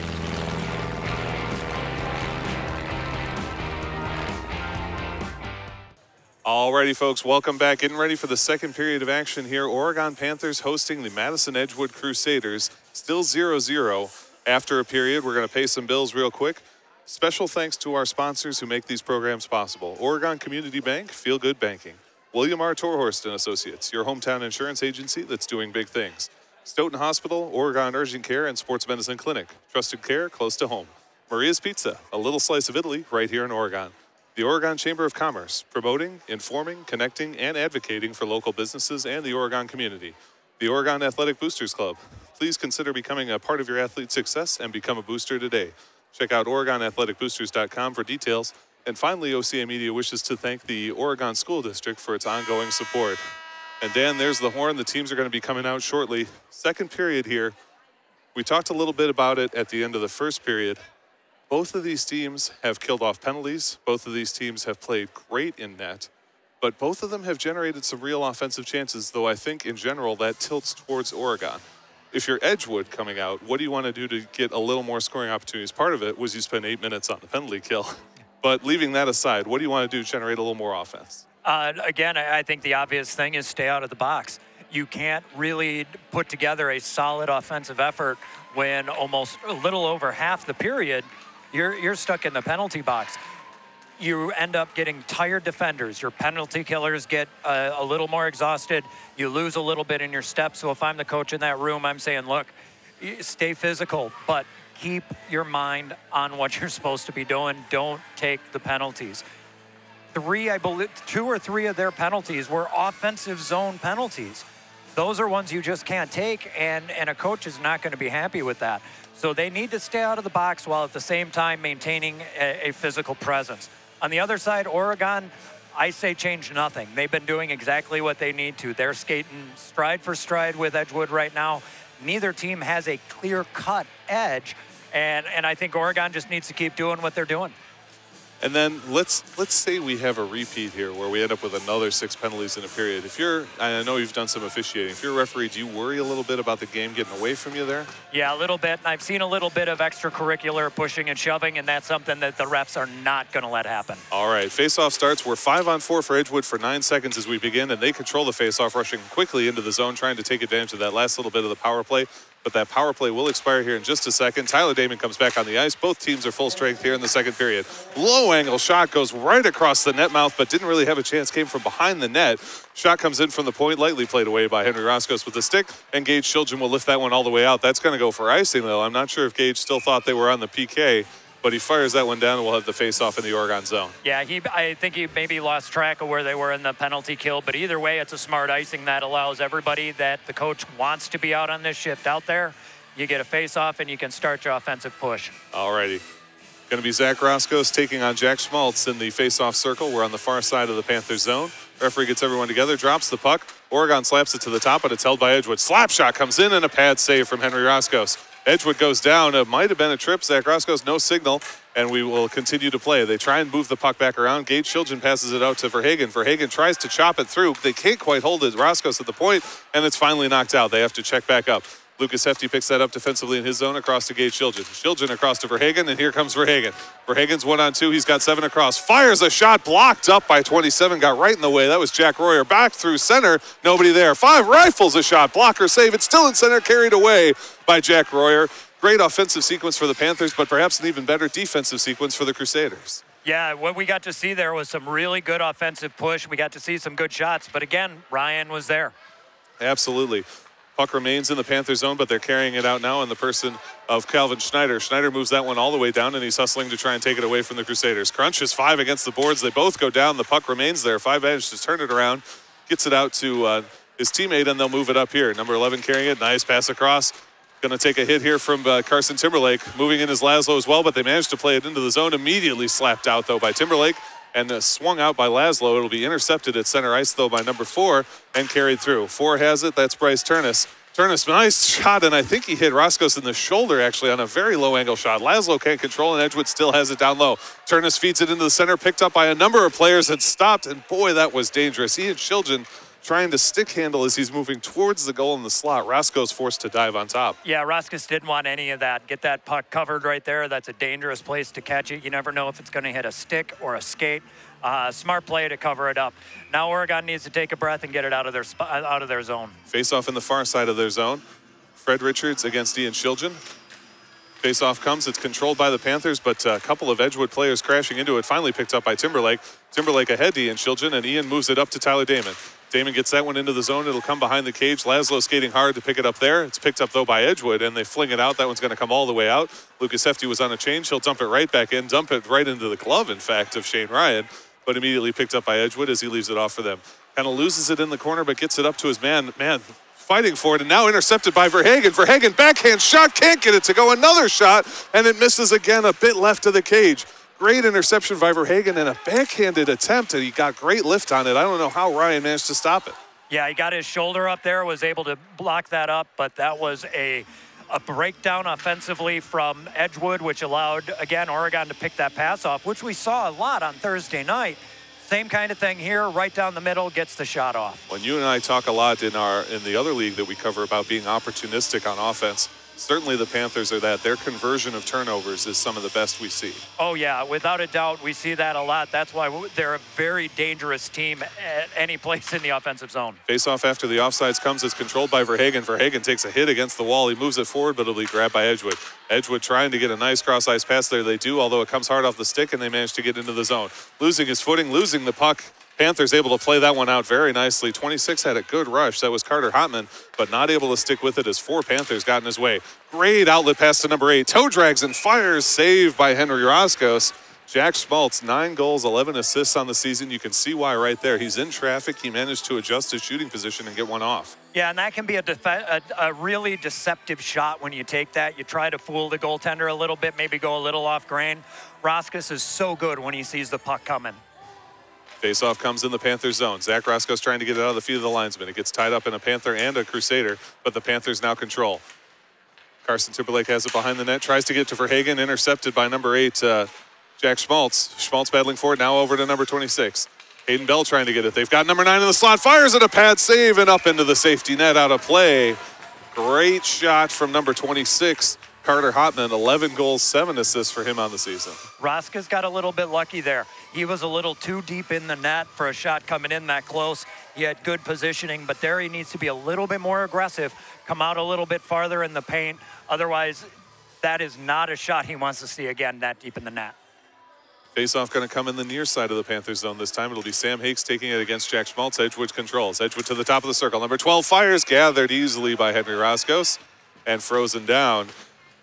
Alrighty, folks, welcome back. Getting ready for the second period of action here. Oregon Panthers hosting the Madison Edgewood Crusaders. Still 0-0 after a period. We're going to pay some bills real quick. Special thanks to our sponsors who make these programs possible. Oregon Community Bank, Feel Good Banking. William R. Torhorst and Associates, your hometown insurance agency that's doing big things. Stoughton Hospital, Oregon Urgent Care and Sports Medicine Clinic. Trusted care close to home. Maria's Pizza, a little slice of Italy right here in Oregon. The Oregon Chamber of Commerce, promoting, informing, connecting, and advocating for local businesses and the Oregon community. The Oregon Athletic Boosters Club. Please consider becoming a part of your athlete's success and become a booster today. Check out OregonAthleticBoosters.com for details. And finally, OCAmedia wishes to thank the Oregon School District for its ongoing support. And Dan, there's the horn. The teams are going to be coming out shortly. Second period here. We talked a little bit about it at the end of the first period. Both of these teams have killed off penalties. Both of these teams have played great in net. But both of them have generated some real offensive chances, though I think in general that tilts towards Oregon. If you're Edgewood coming out, what do you want to do to get a little more scoring opportunities? Part of it was you spend 8 minutes on the penalty kill. But leaving that aside, what do you want to do to generate a little more offense? Again, I think the obvious thing is stay out of the box. You can't really put together a solid offensive effort when almost a little over half the period you're stuck in the penalty box. You end up getting tired defenders. Your penalty killers get a little more exhausted. You lose a little bit in your step. So if I'm the coach in that room, I'm saying, look, stay physical, but keep your mind on what you're supposed to be doing. Don't take the penalties. I believe 2 or 3 of their penalties were offensive zone penalties. Those are ones you just can't take, and a coach is not going to be happy with that. So they need to stay out of the box while at the same time maintaining a physical presence. On the other side, Oregon, I say change nothing. They've been doing exactly what they need to. They're skating stride for stride with Edgewood right now. Neither team has a clear-cut edge, and I think Oregon just needs to keep doing what they're doing. And then let's say we have a repeat here where we end up with another 6 penalties in a period. I know you've done some officiating. If you're a referee, do you worry a little bit about the game getting away from you there? Yeah, a little bit. And I've seen a little bit of extracurricular pushing and shoving, and that's something that the refs are not going to let happen. All right, face-off starts. We're 5-on-4 for Edgewood for 9 seconds as we begin, and they control the face-off, rushing quickly into the zone, trying to take advantage of that last little bit of the power play. But that power play will expire here in just a second. Tyler Damon comes back on the ice. Both teams are full strength here in the second period. Low angle shot goes right across the net mouth, but didn't really have a chance. Came from behind the net. Shot comes in from the point, lightly played away by Henry Roscos with the stick, and Gage Children will lift that one all the way out. That's going to go for icing, though. I'm not sure if Gage still thought they were on the PK, but he fires that one down, and we'll have the face-off in the Oregon zone. Yeah, I think he maybe lost track of where they were in the penalty kill, but either way, it's a smart icing that allows everybody that the coach wants to be out on this shift out there. You get a face-off, and you can start your offensive push. All righty. Going to be Zach Roscos taking on Jack Schmaltz in the face-off circle. We're on the far side of the Panthers zone. Referee gets everyone together, drops the puck. Oregon slaps it to the top, but it's held by Edgewood. Slap shot comes in, and a pad save from Henry Roscos. Edgewood goes down. It might have been a trip. Zach Roscos, no signal, and we will continue to play. They try and move the puck back around. Gage Children passes it out to Verhagen. Verhagen tries to chop it through. They can't quite hold it. Roscos at the point, and it's finally knocked out. They have to check back up. Lucas Hefty picks that up defensively in his zone across to Gage Children. Children across to Verhagen, and here comes Verhagen. Verhagen's 1-on-2. He's got 7 across. Fires a shot blocked up by 27. Got right in the way. That was Jack Royer. Back through center. Nobody there. 5 rifles a shot. Blocker save. It's still in center. Carried away by Jack Royer. Great offensive sequence for the Panthers, but perhaps an even better defensive sequence for the Crusaders. Yeah, what we got to see there was some really good offensive push. We got to see some good shots, but again, Ryan was there. Absolutely. Puck remains in the Panther zone, but they're carrying it out now in the person of Calvin Schneider. Schneider moves that one all the way down, and he's hustling to try and take it away from the Crusaders. Crunch is 5 against the boards. They both go down. The puck remains there. 5 manages to turn it around, gets it out to his teammate, and they'll move it up here. Number 11 carrying it. Nice pass across. Going to take a hit here from Carson Timberlake. Moving in is Laszlo as well, but they managed to play it into the zone. Immediately slapped out, though, by Timberlake and swung out by Laszlo. It'll be intercepted at center ice, though, by number 4 and carried through. 4 has it. That's Bryce Turnus. Turnus, nice shot, and I think he hit Roscos in the shoulder, actually, on a very low-angle shot. Laszlo can't control, and Edgewood still has it down low. Turnus feeds it into the center, picked up by a number of players and stopped, and boy, that was dangerous. Ian Shiljan trying to stick handle as he's moving towards the goal in the slot. Roscoe's forced to dive on top. Yeah, Roscos didn't want any of that. Get that puck covered right there. That's a dangerous place to catch it. You never know if it's going to hit a stick or a skate. Smart play to cover it up. Now Oregon needs to take a breath and get it out of their zone. Face off in the far side of their zone. Fred Richards against Ian Shiljan. Face off comes. It's controlled by the Panthers, but a couple of Edgewood players crashing into it. Finally picked up by Timberlake. Timberlake ahead to Ian Shiljan, and Ian moves it up to Tyler Damon. Damon gets that one into the zone. It'll come behind the cage. Laszlo skating hard to pick it up there. It's picked up, though, by Edgewood, and they fling it out. That one's going to come all the way out. Lucas Hefty was on a change. He'll dump it right back in, dump it right into the glove, in fact, of Shane Ryan, but immediately picked up by Edgewood as he leaves it off for them. Kind of loses it in the corner, but gets it up to his man. Fighting for it, and now intercepted by Verhagen. Verhagen, backhand shot, can't get it to go. Another shot, and it misses again, a bit left of the cage. Great interception by Verhagen and a backhanded attempt, and he got great lift on it. I don't know how Ryan managed to stop it. Yeah, he got his shoulder up there, was able to block that up, but that was a breakdown offensively from Edgewood, which allowed, again, Oregon to pick that pass off, which we saw a lot on Thursday night. Same kind of thing here, right down the middle, gets the shot off. When you and I talk a lot in the other league that we cover about being opportunistic on offense, certainly the Panthers are that. Their conversion of turnovers is some of the best we see. Oh, yeah, without a doubt, we see that a lot. That's why they're a very dangerous team at any place in the offensive zone. Face-off after the offsides comes is controlled by Verhagen. Verhagen takes a hit against the wall. He moves it forward, but it'll be grabbed by Edgewood. Edgewood trying to get a nice cross-ice pass there. They do, although it comes hard off the stick, and they manage to get into the zone. Losing his footing, losing the puck. Panthers able to play that one out very nicely. 26 had a good rush. That was Carter Hotman, but not able to stick with it as 4 Panthers got in his way. Great outlet pass to number 8. Toe drags and fires, saved by Henry Roscos. Jack Schmaltz, 9 goals, 11 assists on the season. You can see why right there. He's in traffic. He managed to adjust his shooting position and get one off. Yeah, and that can be a really deceptive shot when you take that. You try to fool the goaltender a little bit, maybe go a little off grain. Roscos is so good when he sees the puck coming. Face-off comes in the Panther zone. Zach Roscos trying to get it out of the feet of the linesman. It gets tied up in a Panther and a Crusader, but the Panthers now control. Carson Timberlake has it behind the net, tries to get to Verhagen, intercepted by number 8, Jack Schmaltz. Schmaltz battling for it, now over to number 26. Hayden Bell trying to get it. They've got number 9 in the slot, fires it, a pad save, and up into the safety net, out of play. Great shot from number 26. Carter Hotman, 11 goals, 7 assists for him on the season. Roscos got a little bit lucky there. He was a little too deep in the net for a shot coming in that close. He had good positioning, but there he needs to be a little bit more aggressive, come out a little bit farther in the paint. Otherwise, that is not a shot he wants to see again that deep in the net. Face-off going to come in the near side of the Panthers zone this time. It'll be Sam Hakes taking it against Jack Schmaltz. Edgewood controls. Edgewood to the top of the circle. Number 12 fires, gathered easily by Henry Roscos and frozen down.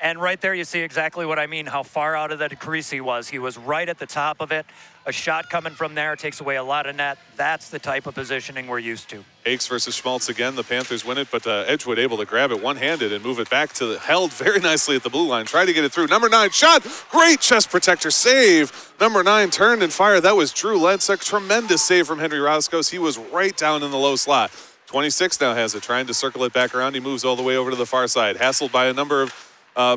And right there, you see exactly what I mean, how far out of the crease he was. He was right at the top of it. A shot coming from there takes away a lot of net. That's the type of positioning we're used to. Hakes versus Schmaltz again. The Panthers win it, but Edgewood able to grab it one-handed and move it back to held very nicely at the blue line. Try to get it through. Number 9 shot. Great chest protector save. Number 9 turned and fired. That was Drew Lentz. A tremendous save from Henry Roscos. He was right down in the low slot. 26 now has it, trying to circle it back around. He moves all the way over to the far side. Hassled by a number of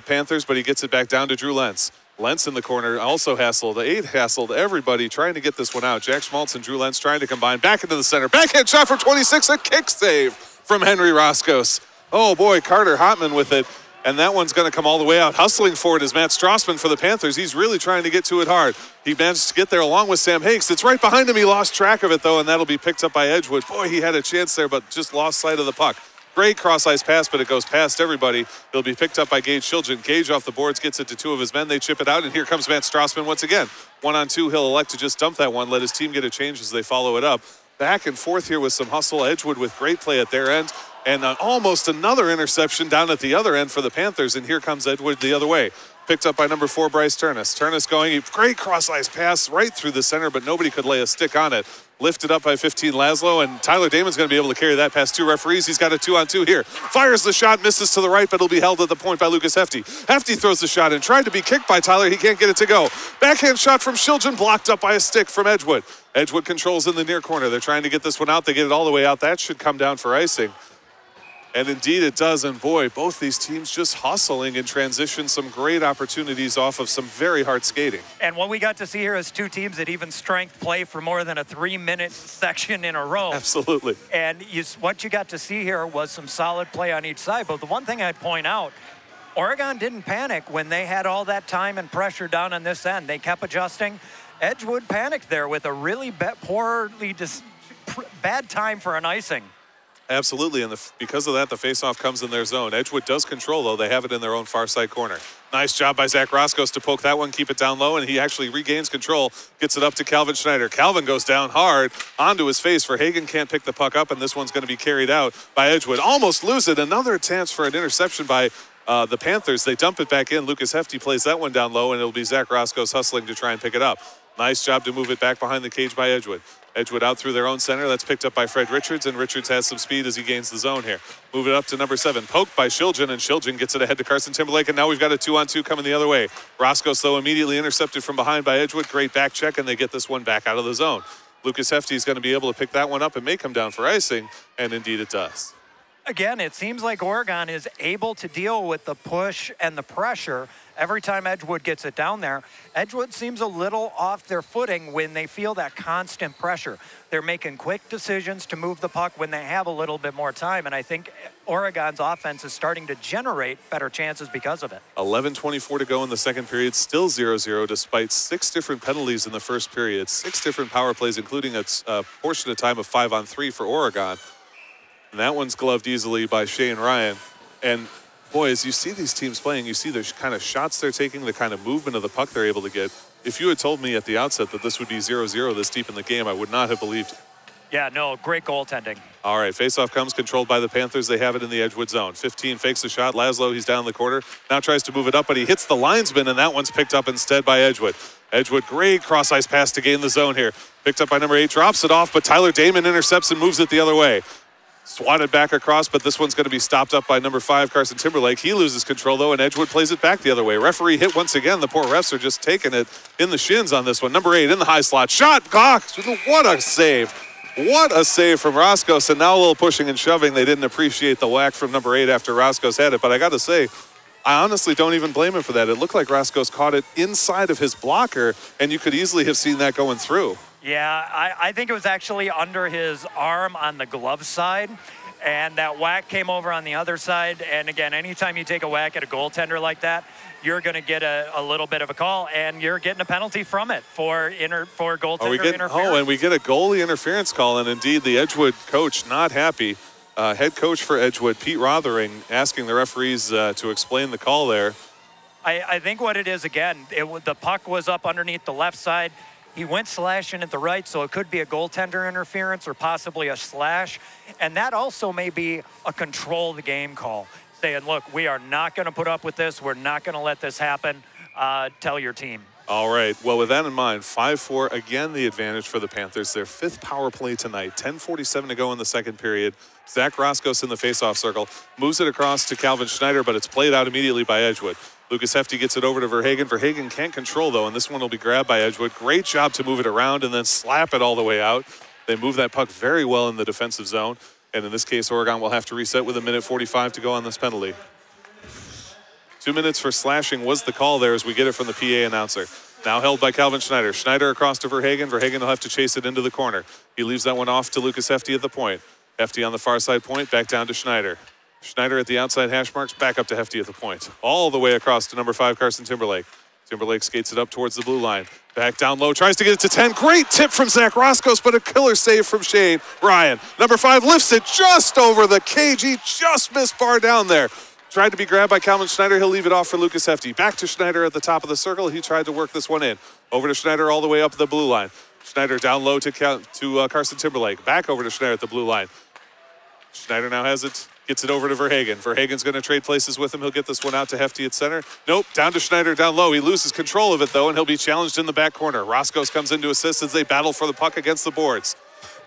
Panthers, but he gets it back down to Drew Lentz. Lentz in the corner, also hassled. 8 hassled everybody trying to get this one out. Jack Schmaltz and Drew Lentz trying to combine. Back into the center. Backhand shot from 26. A kick save from Henry Roscos. Oh boy, Carter Hotman with it. And that one's going to come all the way out. Hustling for it is Matt Strassman for the Panthers. He's really trying to get to it hard. He managed to get there along with Sam Hakes. It's right behind him. He lost track of it, though, and that'll be picked up by Edgewood. Boy, he had a chance there, but just lost sight of the puck. Great cross-ice pass, but it goes past everybody. It'll be picked up by Gage Shiljan. Gage off the boards, gets it to two of his men. They chip it out, and here comes Matt Strassman once again. 1-on-2, he'll elect to just dump that one, let his team get a change as they follow it up. Back and forth here with some hustle. Edgewood with great play at their end, and almost another interception down at the other end for the Panthers, and here comes Edgewood the other way. Picked up by number 4, Bryce Turnus. Turnus going, great cross-ice pass right through the center, but nobody could lay a stick on it. Lifted up by 15, Laszlo, and Tyler Damon's going to be able to carry that past 2 referees. He's got a 2-on-2 here. Fires the shot, misses to the right, but it'll be held at the point by Lucas Hefty. Hefty throws the shot and tried to be kicked by Tyler. He can't get it to go. Backhand shot from Shiljan, blocked up by a stick from Edgewood. Edgewood controls in the near corner. They're trying to get this one out. They get it all the way out. That should come down for icing. And indeed it does, and boy, both these teams just hustling in transition, some great opportunities off of some very hard skating. And what we got to see here is 2 teams that even strength play for more than a 3-minute section in a row. Absolutely. And what you got to see here was some solid play on each side. But the one thing I'd point out, Oregon didn't panic when they had all that time and pressure down on this end. They kept adjusting. Edgewood panicked there with a really bad time for an icing. Absolutely, and because of that, the faceoff comes in their zone. Edgewood does control, though. They have it in their own far side corner. Nice job by Zach Roscos to poke that one, keep it down low, and he actually regains control, gets it up to Calvin Schneider. Calvin goes down hard onto his face. Verhagen can't pick the puck up, and this one's going to be carried out by Edgewood. Almost lose it. Another chance for an interception by the Panthers. They dump it back in. Lucas Hefty plays that one down low, and it'll be Zach Roscos hustling to try and pick it up. Nice job to move it back behind the cage by Edgewood. Edgewood out through their own center. That's picked up by Fred Richards, and Richards has some speed as he gains the zone here. Move it up to number 7. Poked by Shiljan, and Shiljan gets it ahead to Carson Timberlake, and now we've got a 2-on-2 coming the other way. Roscos, though, immediately intercepted from behind by Edgewood. Great back check, and they get this one back out of the zone. Lucas Hefty is going to be able to pick that one up and may come down for icing, and indeed it does. Again, it seems like Oregon is able to deal with the push and the pressure every time Edgewood gets it down there. Edgewood seems a little off their footing when they feel that constant pressure. They're making quick decisions to move the puck when they have a little bit more time, and I think Oregon's offense is starting to generate better chances because of it. 11:24 to go in the second period, still 0-0 despite 6 different penalties in the first period, 6 different power plays, including a portion of time of 5-on-3 for Oregon. And that one's gloved easily by Shane Ryan. And boy, as you see these teams playing, you see the kind of shots they're taking, the kind of movement of the puck they're able to get. If you had told me at the outset that this would be 0-0 this deep in the game, I would not have believed it. Yeah, no, great goaltending. All right, faceoff comes, controlled by the Panthers. They have it in the Edgewood zone. 15 fakes the shot. Laszlo, he's down the corner. Now tries to move it up, but he hits the linesman, and that one's picked up instead by Edgewood. Edgewood, great cross-ice pass to gain the zone here. Picked up by number 8, drops it off, but Tyler Damon intercepts and moves it the other way. Swatted back across, but this one's going to be stopped up by number 5, Carson Timberlake. He loses control, though, and Edgewood plays it back the other way. Referee hit once again. The poor refs are just taking it in the shins on this one. Number 8 in the high slot. Shot. Gosh, what a save. What a save from Roscos, and now a little pushing and shoving. They didn't appreciate the whack from number 8 after Roscos had it, but I got to say, I honestly don't even blame him for that. It looked like Roscos caught it inside of his blocker, and you could easily have seen that going through. Yeah, I think it was actually under his arm on the glove side, and that whack came over on the other side. And again, anytime you take a whack at a goaltender like that, you're going to get a little bit of a call, and you're getting a penalty from it for goaltender interference. Oh, and we get a goalie interference call, and indeed the Edgewood coach not happy. Head coach for Edgewood, Pete Rothering, asking the referees to explain the call there. I think what it is, again, the puck was up underneath the left side. He went slashing at the right, so it could be a goaltender interference or possibly a slash. And that also may be a control the game call, saying, look, we are not going to put up with this. We're not going to let this happen. Tell your team. All right. Well, with that in mind, 5-4, again, the advantage for the Panthers. Their 5th power play tonight. 10:47 to go in the second period. Zach Roscos in the faceoff circle. Moves it across to Calvin Schneider, but it's played out immediately by Edgewood. Lucas Hefty gets it over to Verhagen. Verhagen can't control, though, and this one will be grabbed by Edgewood. Great job to move it around and then slap it all the way out. They move that puck very well in the defensive zone. And in this case, Oregon will have to reset with 1:45 to go on this penalty. 2 minutes for slashing was the call there as we get it from the PA announcer. Now held by Calvin Schneider. Schneider across to Verhagen. Verhagen will have to chase it into the corner. He leaves that one off to Lucas Hefty at the point. Hefty on the far side point, back down to Schneider. Schneider at the outside hash marks, back up to Hefty at the point. All the way across to number 5, Carson Timberlake. Timberlake skates it up towards the blue line. Back down low, tries to get it to 10. Great tip from Zach Roscoe, but a killer save from Shane Ryan. Number 5 lifts it just over the cage. He just missed bar down there. Tried to be grabbed by Calvin Schneider. He'll leave it off for Lucas Hefty. Back to Schneider at the top of the circle. He tried to work this one in. Over to Schneider all the way up the blue line. Schneider down low to Carson Timberlake. Back over to Schneider at the blue line. Schneider now has it. Gets it over to Verhagen. Verhagen's going to trade places with him. He'll get this one out to Hefty at center. Nope, down to Schneider down low. He loses control of it, though, and he'll be challenged in the back corner. Roscoe comes in to assist as they battle for the puck against the boards.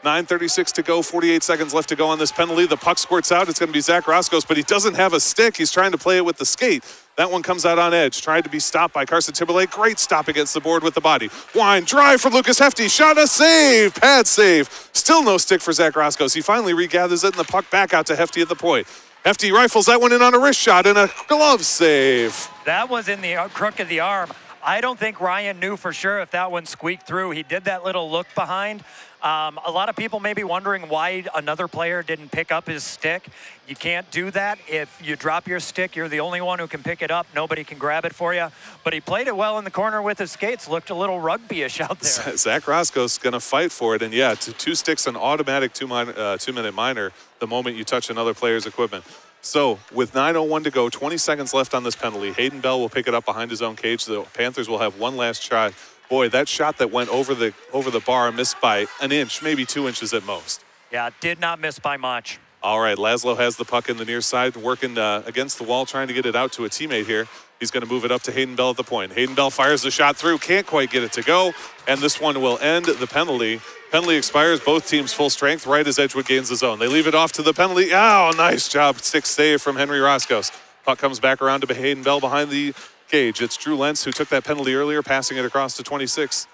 9:36 to go, 48 seconds left to go on this penalty. The puck squirts out. It's going to be Zach Roscoe, but he doesn't have a stick. He's trying to play it with the skate. That one comes out on edge. Tried to be stopped by Carson Timberlake. Great stop against the board with the body. Wine, drive from Lucas Hefty. Shot, a save. Pad save. Still no stick for Zach Roscoe. He finally regathers it, and the puck back out to Hefty at the point. Hefty rifles that one in on a wrist shot and a glove save. That was in the crook of the arm. I don't think Ryan knew for sure if that one squeaked through. He did that little look behind. A lot of people may be wondering why another player didn't pick up his stick. You can't do that. If you drop your stick, you're the only one who can pick it up. Nobody can grab it for you. But he played it well in the corner with his skates. Looked a little rugby-ish out there. Zach Roscoe's going to fight for it. And yeah, 2 sticks, an automatic 2-minute minor the moment you touch another player's equipment. So with 9:01 to go, 20 seconds left on this penalty. Hayden Bell will pick it up behind his own cage. The Panthers will have one last shot. Boy, that shot that went over the bar missed by an inch, maybe 2 inches at most. Yeah, did not miss by much. All right, Laszlo has the puck in the near side, working against the wall, trying to get it out to a teammate here. He's going to move it up to Hayden Bell at the point. Hayden Bell fires the shot through, can't quite get it to go, and this one will end the penalty. Penalty expires, both teams full strength, right as Edgewood gains the zone. They leave it off to the penalty. Oh, nice job, stick save from Henry Roscoe. Puck comes back around to Hayden Bell behind the cage. It's Drew Lentz who took that penalty earlier, passing it across to 26.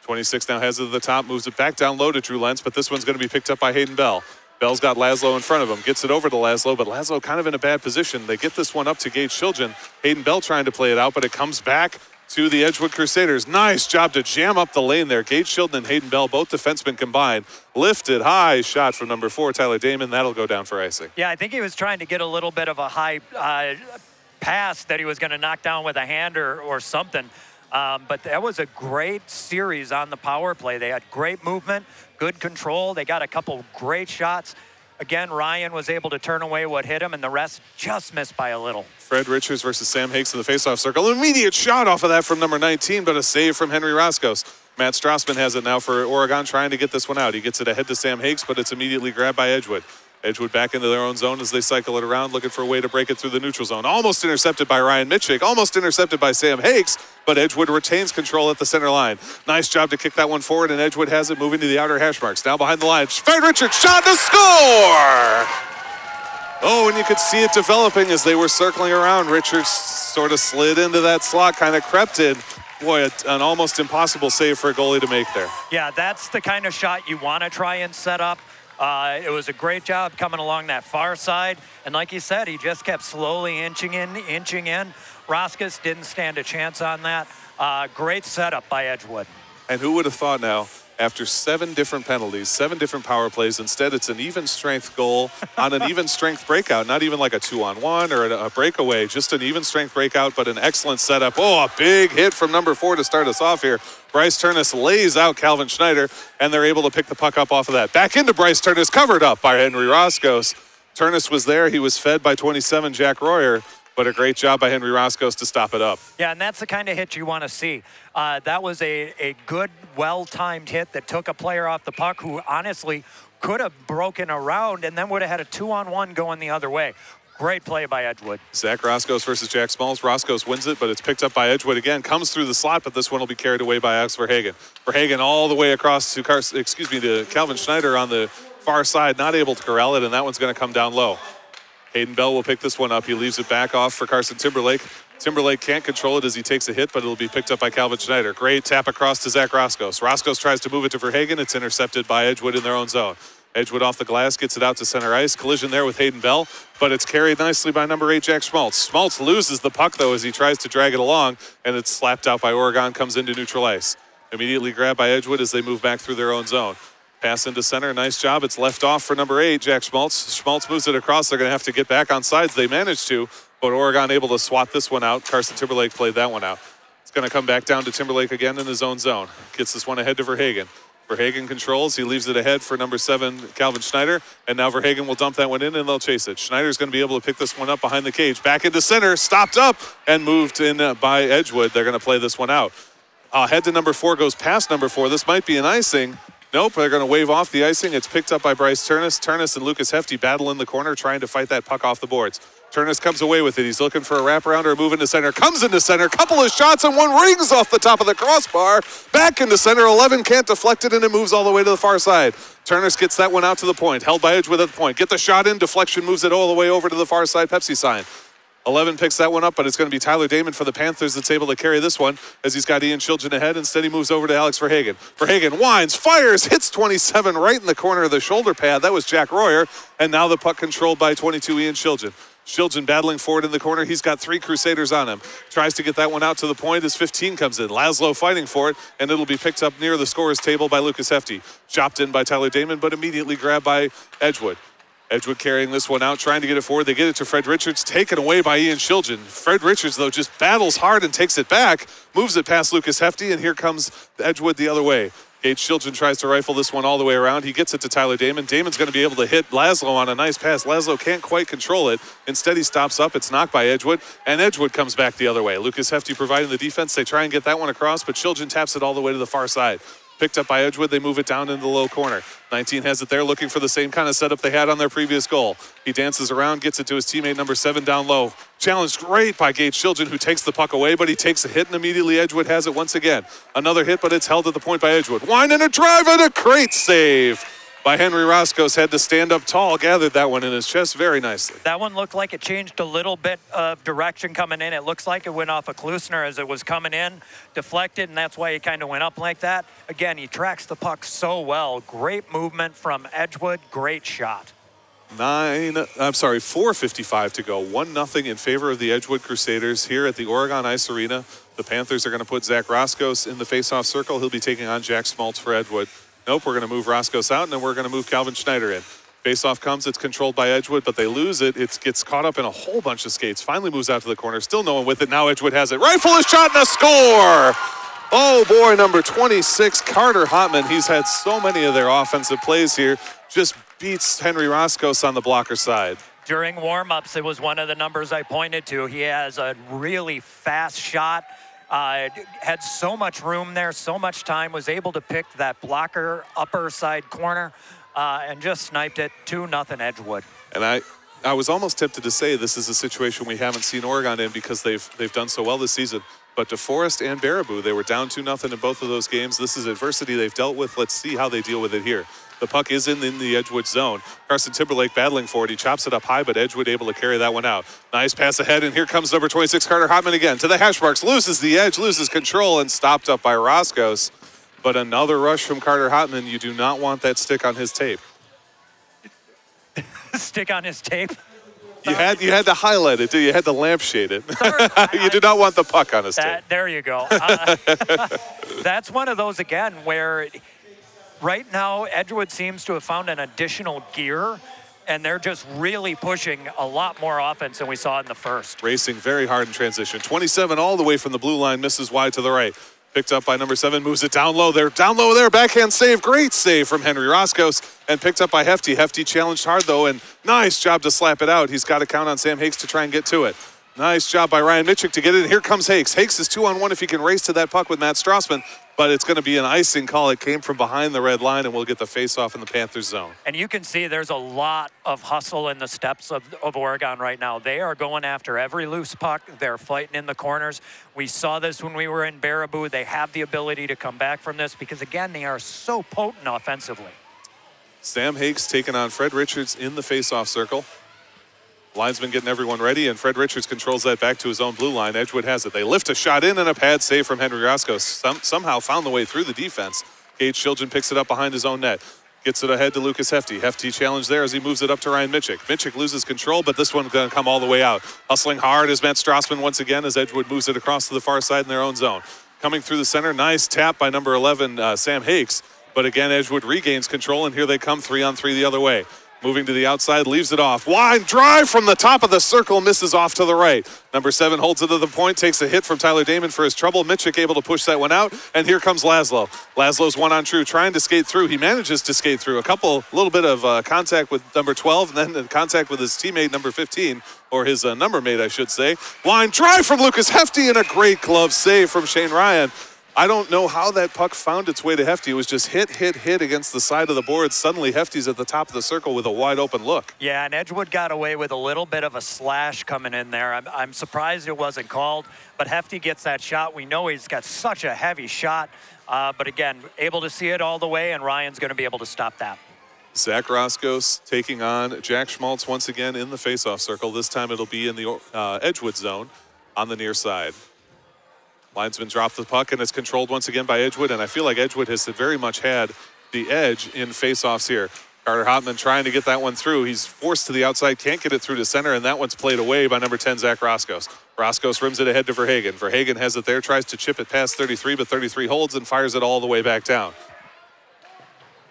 26 now has it at the top, moves it back down low to Drew Lentz, but this one's going to be picked up by Hayden Bell. Bell's got Laszlo in front of him, gets it over to Laszlo, but Laszlo kind of in a bad position. They get this one up to Gage Shilgen. Hayden Bell trying to play it out, but it comes back to the Edgewood Crusaders. Nice job to jam up the lane there. Gage Shilden and Hayden Bell, both defensemen combined. Lifted high shot from number 4, Tyler Damon. That'll go down for icing. Yeah, I think he was trying to get a little bit of a high pass that he was going to knock down with a hand or something. But that was a great series on the power play. They had great movement, good control. They got a couple great shots. Again, Ryan was able to turn away what hit him, and the rest just missed by a little. Fred Richards versus Sam Hakes in the faceoff circle. Immediate shot off of that from number 19, but a save from Henry Roscoe. Matt Strassman has it now for Oregon, trying to get this one out. He gets it ahead to Sam Hakes, but it's immediately grabbed by Edgewood. Edgewood back into their own zone as they cycle it around, looking for a way to break it through the neutral zone. Almost intercepted by Ryan Mitchik, almost intercepted by Sam Hakes, but Edgewood retains control at the center line. Nice job to kick that one forward, and Edgewood has it moving to the outer hash marks. Now behind the line, Fred Richards shot to score! Oh, and you could see it developing as they were circling around. Richards sort of slid into that slot, kind of crept in. Boy, an almost impossible save for a goalie to make there. Yeah, that's the kind of shot you want to try and set up. It was a great job coming along that far side. And like you said, he just kept slowly inching in. Roskus didn't stand a chance on that. Great setup by Edgewood. And who would have thought now, after 7 different penalties, 7 different power plays, instead it's an even strength goal on an even strength breakout. Not even like a 2-on-1 or a breakaway, just an even strength breakout, but an excellent setup. Oh, a big hit from number 4 to start us off here. Bryce Turnus lays out Calvin Schneider, and they're able to pick the puck up off of that. Back into Bryce Turnus, covered up by Henry Roscoe. Turnus was there. He was fed by 27, Jack Royer, but a great job by Henry Roscoe to stop it up. Yeah, and that's the kind of hit you want to see. That was a good, well-timed hit that took a player off the puck who honestly could have broken around and then would have had a 2-on-1 going the other way. Great play by Edgewood. Zach Roscoe versus Jack Smalls. Roscoe wins it, but it's picked up by Edgewood again. Comes through the slot, but this one will be carried away by Alex Verhagen. Verhagen all the way across to Calvin Schneider on the far side, not able to corral it, and that one's going to come down low. Hayden Bell will pick this one up. He leaves it back off for Carson Timberlake. Timberlake can't control it as he takes a hit, but it'll be picked up by Calvin Schneider. Great tap across to Zach Roscoe. Roscoe tries to move it to Verhagen. It's intercepted by Edgewood in their own zone. Edgewood off the glass, gets it out to center ice. Collision there with Hayden Bell, but it's carried nicely by number 8, Jack Schmaltz. Schmaltz loses the puck, though, as he tries to drag it along, and it's slapped out by Oregon, comes into neutral ice. Immediately grabbed by Edgewood as they move back through their own zone. Pass into center, nice job. It's left off for number 8, Jack Schmaltz. Schmaltz moves it across. They're going to have to get back on sides. They managed to, but Oregon able to swat this one out. Carson Timberlake played that one out. It's Going to come back down to Timberlake again in his own zone. Gets this one ahead to Verhagen. Verhagen controls. He leaves it ahead for number 7, Calvin Schneider. And now Verhagen will dump that one in, and they'll chase it. Schneider's going to be able to pick this one up behind the cage. Back into center, stopped up, and moved in by Edgewood. They're going to play this one out. Head to number 4, goes past number 4. This might be an icing. Nope, they're going to wave off the icing. It's picked up by Bryce Turnus. Turnus and Lucas Hefty battle in the corner, trying to fight that puck off the boards. Turnus comes away with it. He's looking for a wraparound or a move into center. Comes into center. Couple of shots and one rings off the top of the crossbar. Back into center. 11 can't deflect it, and it moves all the way to the far side. Turnus gets that one out to the point. Held by Edgewood at the point. Get the shot in. Deflection moves it all the way over to the far side. Pepsi sign. 11 picks that one up, but it's going to be Tyler Damon for the Panthers that's able to carry this one as he's got Ian Chilgen ahead. Instead, he moves over to Alex Verhagen. Verhagen winds, fires, hits 27 right in the corner of the shoulder pad. That was Jack Royer, and now the puck controlled by 22 Ian Chilgen. Chilgen battling forward in the corner. He's got 3 Crusaders on him. Tries to get that one out to the point as 15 comes in. Laszlo fighting for it, and it'll be picked up near the scorer's table by Lucas Hefty. Chopped in by Tyler Damon, but immediately grabbed by Edgewood. Edgewood carrying this one out, trying to get it forward. They get it to Fred Richards, taken away by Ian Chilgen. Fred Richards, though, just battles hard and takes it back, moves it past Lucas Hefty, and here comes Edgewood the other way. Gage Chilgen tries to rifle this one all the way around. He gets it to Tyler Damon. Damon's going to be able to hit Laszlo on a nice pass. Laszlo can't quite control it. Instead, he stops up. It's knocked by Edgewood, and Edgewood comes back the other way. Lucas Hefty providing the defense. They try and get that one across, but Chilgen taps it all the way to the far side. Picked up by Edgewood. They move it down into the low corner. 19 has it there, looking for the same kind of setup they had on their previous goal. He dances around, gets it to his teammate, number 7, down low. Challenged great by Gage Chilgen, who takes the puck away, but he takes a hit, and immediately Edgewood has it once again. Another hit, but it's held at the point by Edgewood. Wine and a drive and a great save by Henry Roscoe's. Had to stand up tall, gathered that one in his chest very nicely. That one looked like it changed a little bit of direction coming in. It looks like it went off a Klusner as it was coming in, deflected, and that's why he kind of went up like that. Again, he tracks the puck so well. Great movement from Edgewood, great shot. 4:55 to go. 1-0 in favor of the Edgewood Crusaders here at the Oregon Ice Arena. The Panthers are going to put Zach Roscoe in the face-off circle. He'll be taking on Jack Smoltz for Edgewood. Nope, we're going to move Roscoe out, and then we're going to move Calvin Schneider in. Face-off comes, it's controlled by Edgewood, but they lose it. It gets caught up in a whole bunch of skates. Finally moves out to the corner, still no one with it. Now Edgewood has it. Rifle a shot and a score! Oh boy, number 26, Carter Hotman. He's had so many of their offensive plays here. Just beats Henry Roscoe on the blocker side. During warm-ups, it was one of the numbers I pointed to. He has a really fast shot. Had so much room there, so much time, was able to pick that blocker upper side corner and just sniped it. 2-0 Edgewood. And I was almost tempted to say this is a situation we haven't seen Oregon in because they've done so well this season. But DeForest and Baraboo, they were down 2-0 in both of those games. This is adversity they've dealt with. Let's see how they deal with it here. The puck is in the Edgewood zone. Carson Timberlake battling for it. He chops it up high, but Edgewood able to carry that one out. Nice pass ahead, and here comes number 26, Carter Hotman again. To the hash marks, loses the edge, loses control, and stopped up by Roscoe. But another rush from Carter Hotman. You do not want that stick on his tape. Stick on his tape? You had to highlight it, you had to lampshade it. You do not want the puck on his tape. There you go. That's one of those, again, where right now Edgewood seems to have found an additional gear, and they're just really pushing a lot more offense than we saw in the first. Racing very hard in transition. 27 all the way from the blue line, misses wide to the right. Picked up by number 7, moves it down low. They're down low there, backhand save. Great save from Henry Roscoe, and picked up by Hefty. Hefty challenged hard, though, and nice job to slap it out. He's got to count on Sam Hakes to try and get to it. Nice job by Ryan Mitchell to get it. Here comes Hakes. Hakes is 2-on-1 if he can race to that puck with Matt Strassman, but it's going to be an icing call. It came from behind the red line, and we'll get the face-off in the Panthers zone. And you can see there's a lot of hustle in the steps of Oregon right now. They are going after every loose puck. They're fighting in the corners. We saw this when we were in Baraboo. They have the ability to come back from this because, again, they are so potent offensively. Sam Hakes taking on Fred Richards in the face-off circle. Linesman getting everyone ready, and Fred Richards controls that back to his own blue line. Edgewood has it. They lift a shot in, and a pad save from Henry Roscoe. Somehow found the way through the defense. Gage Chilgen picks it up behind his own net. Gets it ahead to Lucas Hefty. Hefty challenge there as he moves it up to Ryan Mitchell. Mitchell loses control, but this one's going to come all the way out. Hustling hard is Matt Strassman once again as Edgewood moves it across to the far side in their own zone. Coming through the center, nice tap by number 11, Sam Hakes. But again, Edgewood regains control, and here they come 3-on-3 the other way. moving to the outside, leaves it off. Wide drive from the top of the circle, misses off to the right. Number 7 holds it to the point, takes a hit from Tyler Damon for his trouble. Mitchick able to push that one out, and here comes Laszlo. Laszlo's one on true, trying to skate through. He manages to skate through. A little bit of contact with number 12, and then contact with his teammate, number 15, or his number mate, I should say. Line drive from Lucas Hefty, and a great glove save from Shane Ryan. I don't know how that puck found its way to Hefty. It was just hit against the side of the board. Suddenly, Hefty's at the top of the circle with a wide open look. Yeah, and Edgewood got away with a little bit of a slash coming in there. I'm surprised it wasn't called, but Hefty gets that shot. We know he's got such a heavy shot, but again, able to see it all the way, and Ryan's going to be able to stop that. Zach Roscos taking on Jack Schmaltz once again in the faceoff circle. This time it'll be in the Edgewood zone on the near side. Linesman dropped the puck, and it's controlled once again by Edgewood, and I feel like Edgewood has very much had the edge in faceoffs here. Carter Hotman trying to get that one through. He's forced to the outside, can't get it through to center, and that one's played away by number 10, Zach Roscos. Roscos rims it ahead to Verhagen. Verhagen has it there, tries to chip it past 33, but 33 holds and fires it all the way back down.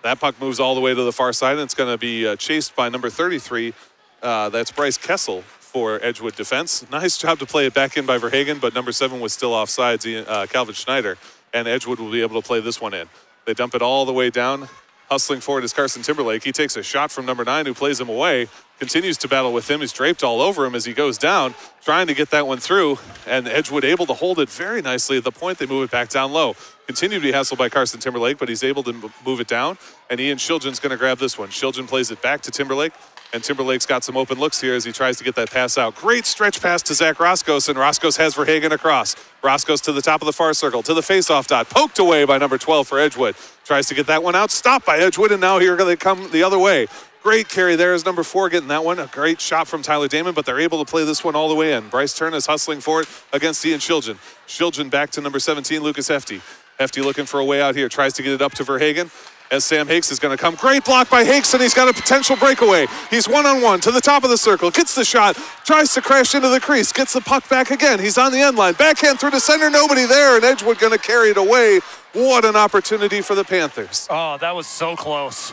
That puck moves all the way to the far side, and it's going to be chased by number 33. That's Bryce Kessel for Edgewood defense. Nice job to play it back in by Verhagen, but number 7 was still offsides, Calvin Schneider, and Edgewood will be able to play this one in. They dump it all the way down. Hustling forward is Carson Timberlake. He takes a shot from number 9, who plays him away, continues to battle with him. He's draped all over him as he goes down, trying to get that one through, and Edgewood able to hold it very nicely at the point. They move it back down low. Continue to be hassled by Carson Timberlake, but he's able to move it down, and Ian Shiljan's going to grab this one. Shiljan plays it back to Timberlake, and Timberlake's got some open looks here as he tries to get that pass out. Great stretch pass to Zach Roscos, and Roscos has Verhagen across. Roscos to the top of the far circle, to the faceoff dot, poked away by number 12 for Edgewood. Tries to get that one out, stopped by Edgewood, and now here they come the other way. Great carry there is number 4 getting that one. A great shot from Tyler Damon, but they're able to play this one all the way in. Bryce Turner is hustling for it against Ian Shiljan. Shiljan back to number 17, Lucas Hefty. Hefty looking for a way out here, tries to get it up to Verhagen as Sam Hakes is going to come. Great block by Hakes, and he's got a potential breakaway. He's one-on-one to the top of the circle, gets the shot, tries to crash into the crease, gets the puck back again. He's on the end line, backhand through to center, nobody there, and Edgewood going to carry it away. What an opportunity for the Panthers. Oh, that was so close.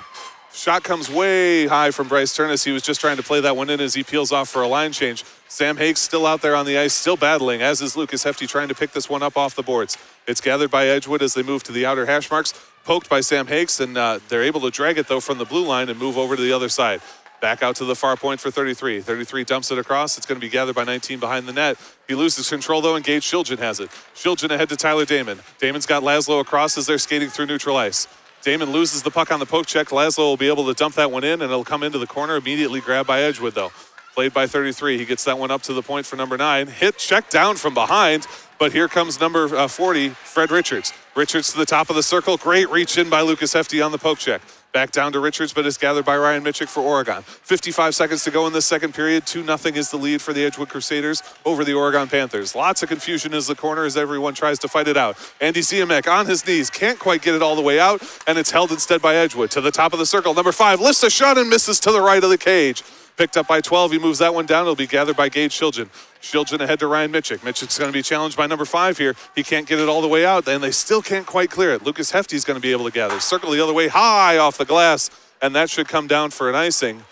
Shot comes way high from Bryce Turnus. He was just trying to play that one in as he peels off for a line change. Sam Hakes still out there on the ice, still battling, as is Lucas Hefty trying to pick this one up off the boards. It's gathered by Edgewood as they move to the outer hash marks, poked by Sam Hakes, and they're able to drag it, though, from the blue line and move over to the other side. Back out to the far point for 33. 33 dumps it across. It's going to be gathered by 19 behind the net. He loses control, though, and Gage Shiljan has it. Shiljan ahead to Tyler Damon. Damon's got Laszlo across as they're skating through neutral ice. Damon loses the puck on the poke check. Laszlo will be able to dump that one in, and it'll come into the corner, immediately grabbed by Edgewood, though. Played by 33. He gets that one up to the point for number 9. Hit, check down from behind, but here comes number 40, Fred Richards. Richards to the top of the circle. Great reach in by Lucas Hefty on the poke check. Back down to Richards, but it's gathered by Ryan Mitchick for Oregon. 55 seconds to go in this second period. 2-0 is the lead for the Edgewood Crusaders over the Oregon Panthers. Lots of confusion as the corner as everyone tries to fight it out. Andy Ziamek on his knees, can't quite get it all the way out, and it's held instead by Edgewood. To the top of the circle, number 5 lifts a shot and misses to the right of the cage. Picked up by 12, he moves that one down. It'll be gathered by Gage Shiljan. Shiljan ahead to Ryan Mitchick. Mitchick's going to be challenged by number 5 here. He can't get it all the way out, and they still can't quite clear it. Lucas Hefty's going to be able to gather. Circle the other way, high off the glass, and that should come down for an icing.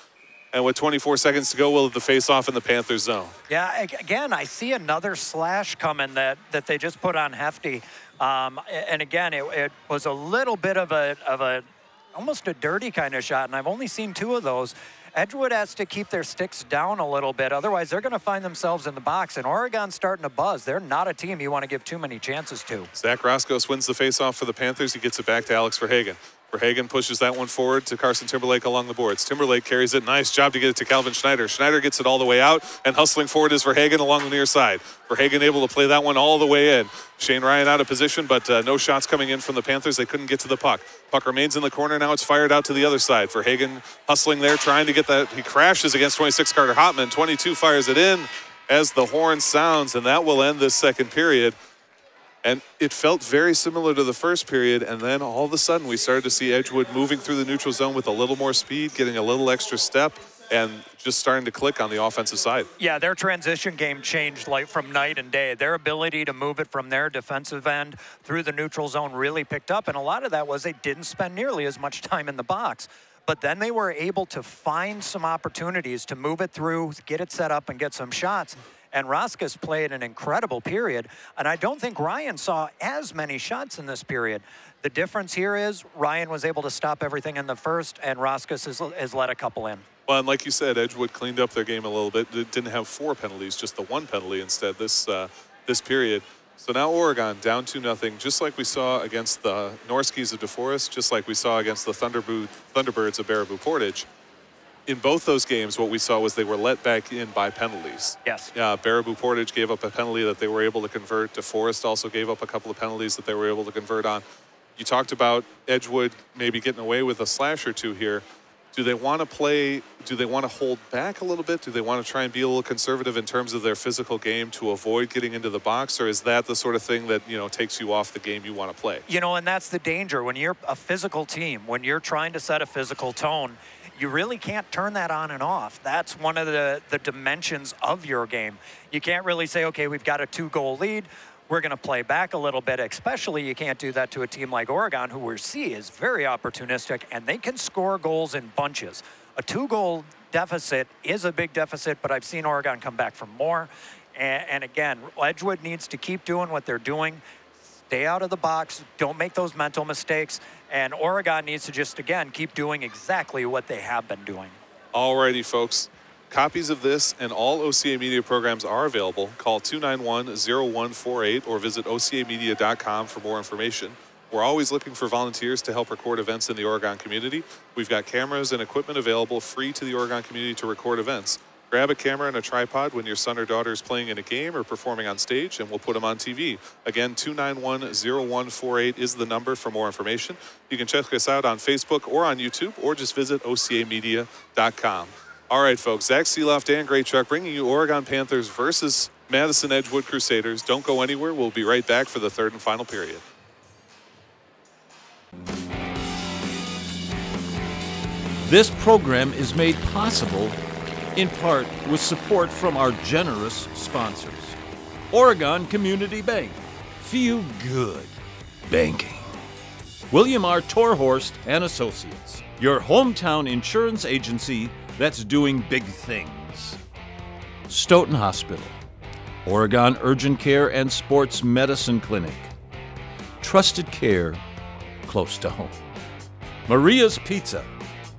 And with 24 seconds to go, we'll have the face-off in the Panthers zone. Yeah, again, I see another slash coming that they just put on Hefty. And again, it was a little bit of a almost a dirty kind of shot, and I've only seen 2 of those. Edgewood has to keep their sticks down a little bit. Otherwise, they're going to find themselves in the box. And Oregon's starting to buzz. They're not a team you want to give too many chances to. Zach Roscos wins the faceoff for the Panthers. He gets it back to Alex Verhagen. Verhagen pushes that one forward to Carson Timberlake along the boards. Timberlake carries it. Nice job to get it to Calvin Schneider. Schneider gets it all the way out, and hustling forward is Verhagen along the near side. Verhagen able to play that one all the way in. Shane Ryan out of position, but no shots coming in from the Panthers. They couldn't get to the puck. Puck remains in the corner. Now it's fired out to the other side. Verhagen hustling there, trying to get that. He crashes against 26 Carter Hotman. 22 fires it in as the horn sounds, and that will end this second period. And it felt very similar to the first period, and then all of a sudden we started to see Edgewood moving through the neutral zone with a little more speed, getting a little extra step, and just starting to click on the offensive side. Yeah, their transition game changed like from night and day. Their ability to move it from their defensive end through the neutral zone really picked up, and a lot of that was they didn't spend nearly as much time in the box. but then they were able to find some opportunities to move it through, get it set up, and get some shots. And Roskus played an incredible period, and I don't think Ryan saw as many shots in this period. The difference here is Ryan was able to stop everything in the first, and Roskus has let a couple in. Well, and like you said, Edgewood cleaned up their game a little bit. They didn't have 4 penalties, just the 1 penalty instead this period. So now Oregon down 2-0, just like we saw against the Norskis of DeForest, just like we saw against the Thunderbirds of Baraboo Portage. In both those games, what we saw was they were let back in by penalties. Yes. Baraboo Portage gave up a penalty that they were able to convert. DeForest also gave up a couple of penalties that they were able to convert on. You talked about Edgewood maybe getting away with a slash or 2 here. Do they want to play, do they want to hold back a little bit? Do they want to try and be a little conservative in terms of their physical game to avoid getting into the box? Or is that the sort of thing that, takes you off the game you want to play? And that's the danger. When you're a physical team, when you're trying to set a physical tone, you really can't turn that on and off. That's one of the dimensions of your game. You can't really say, okay, we've got a 2-goal lead. We're going to play back a little bit. Especially you can't do that to a team like Oregon, who we see is very opportunistic, and they can score goals in bunches. A 2-goal deficit is a big deficit, but I've seen Oregon come back from more. And again, Edgewood needs to keep doing what they're doing. Stay out of the box. Don't make those mental mistakes. And Oregon needs to just, again, keep doing exactly what they have been doing. Alrighty, folks. Copies of this and all OCAmedia programs are available. Call 291-0148 or visit OCAmedia.com for more information. We're always looking for volunteers to help record events in the Oregon community. We've got cameras and equipment available free to the Oregon community to record events. Grab a camera and a tripod when your son or daughter is playing in a game or performing on stage, and we'll put them on TV. Again, 291-0148 is the number for more information. You can check us out on Facebook or on YouTube, or just visit OCAmedia.com. All right, folks, Zach Seeloff, Dan Graychuk, bringing you Oregon Panthers versus Madison Edgewood Crusaders. Don't go anywhere. We'll be right back for the third and final period. This program is made possible in part with support from our generous sponsors. Oregon Community Bank. Feel good banking. William R. Torhorst and Associates, your hometown insurance agency that's doing big things. Stoughton Hospital, Oregon Urgent Care and Sports Medicine Clinic. Trusted care close to home. Maria's Pizza,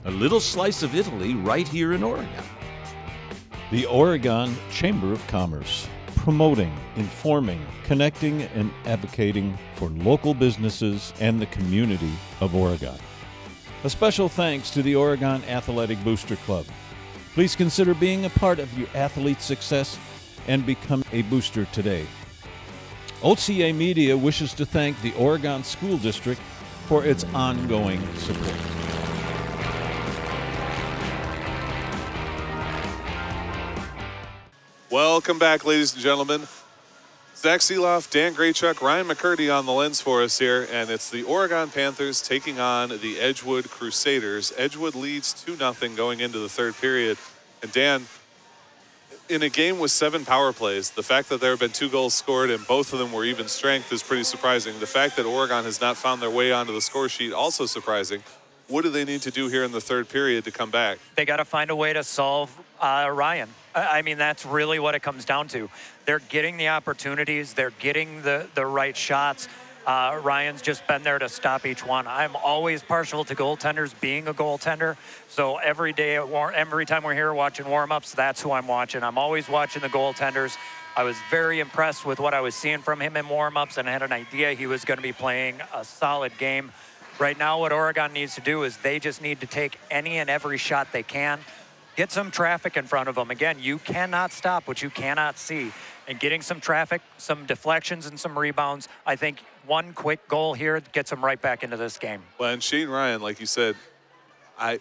a little slice of Italy right here in Oregon. The Oregon Chamber of Commerce, promoting, informing, connecting, and advocating for local businesses and the community of Oregon. A special thanks to the Oregon Athletic Booster Club. Please consider being a part of your athlete's success and become a booster today. OCAmedia wishes to thank the Oregon School District for its ongoing support. Welcome back, ladies and gentlemen. Zach Seeloff, Dan Graychuk, Ryan McCurdy on the lens for us here, and it's the Oregon Panthers taking on the Edgewood Crusaders. Edgewood leads 2-0 going into the third period. And Dan, in a game with 7 power plays, the fact that there have been 2 goals scored and both of them were even strength is pretty surprising. The fact that Oregon has not found their way onto the score sheet, also surprising. What do they need to do here in the third period to come back? They got to find a way to solve Ryan. I mean, that's really what it comes down to. They're getting the opportunities. They're getting the right shots. Ryan's just been there to stop each one. I'm always partial to goaltenders being a goaltender. So every day, every time we're here watching warm-ups, that's who I'm watching. I'm always watching the goaltenders. I was very impressed with what I was seeing from him in warm-ups, and I had an idea he was going to be playing a solid game. Right now, what Oregon needs to do is they just need to take any and every shot they can. Get some traffic in front of them. Again, you cannot stop what you cannot see. And getting some traffic, some deflections, and some rebounds, I think one quick goal here gets them right back into this game. Well, and Shane Ryan, like you said, I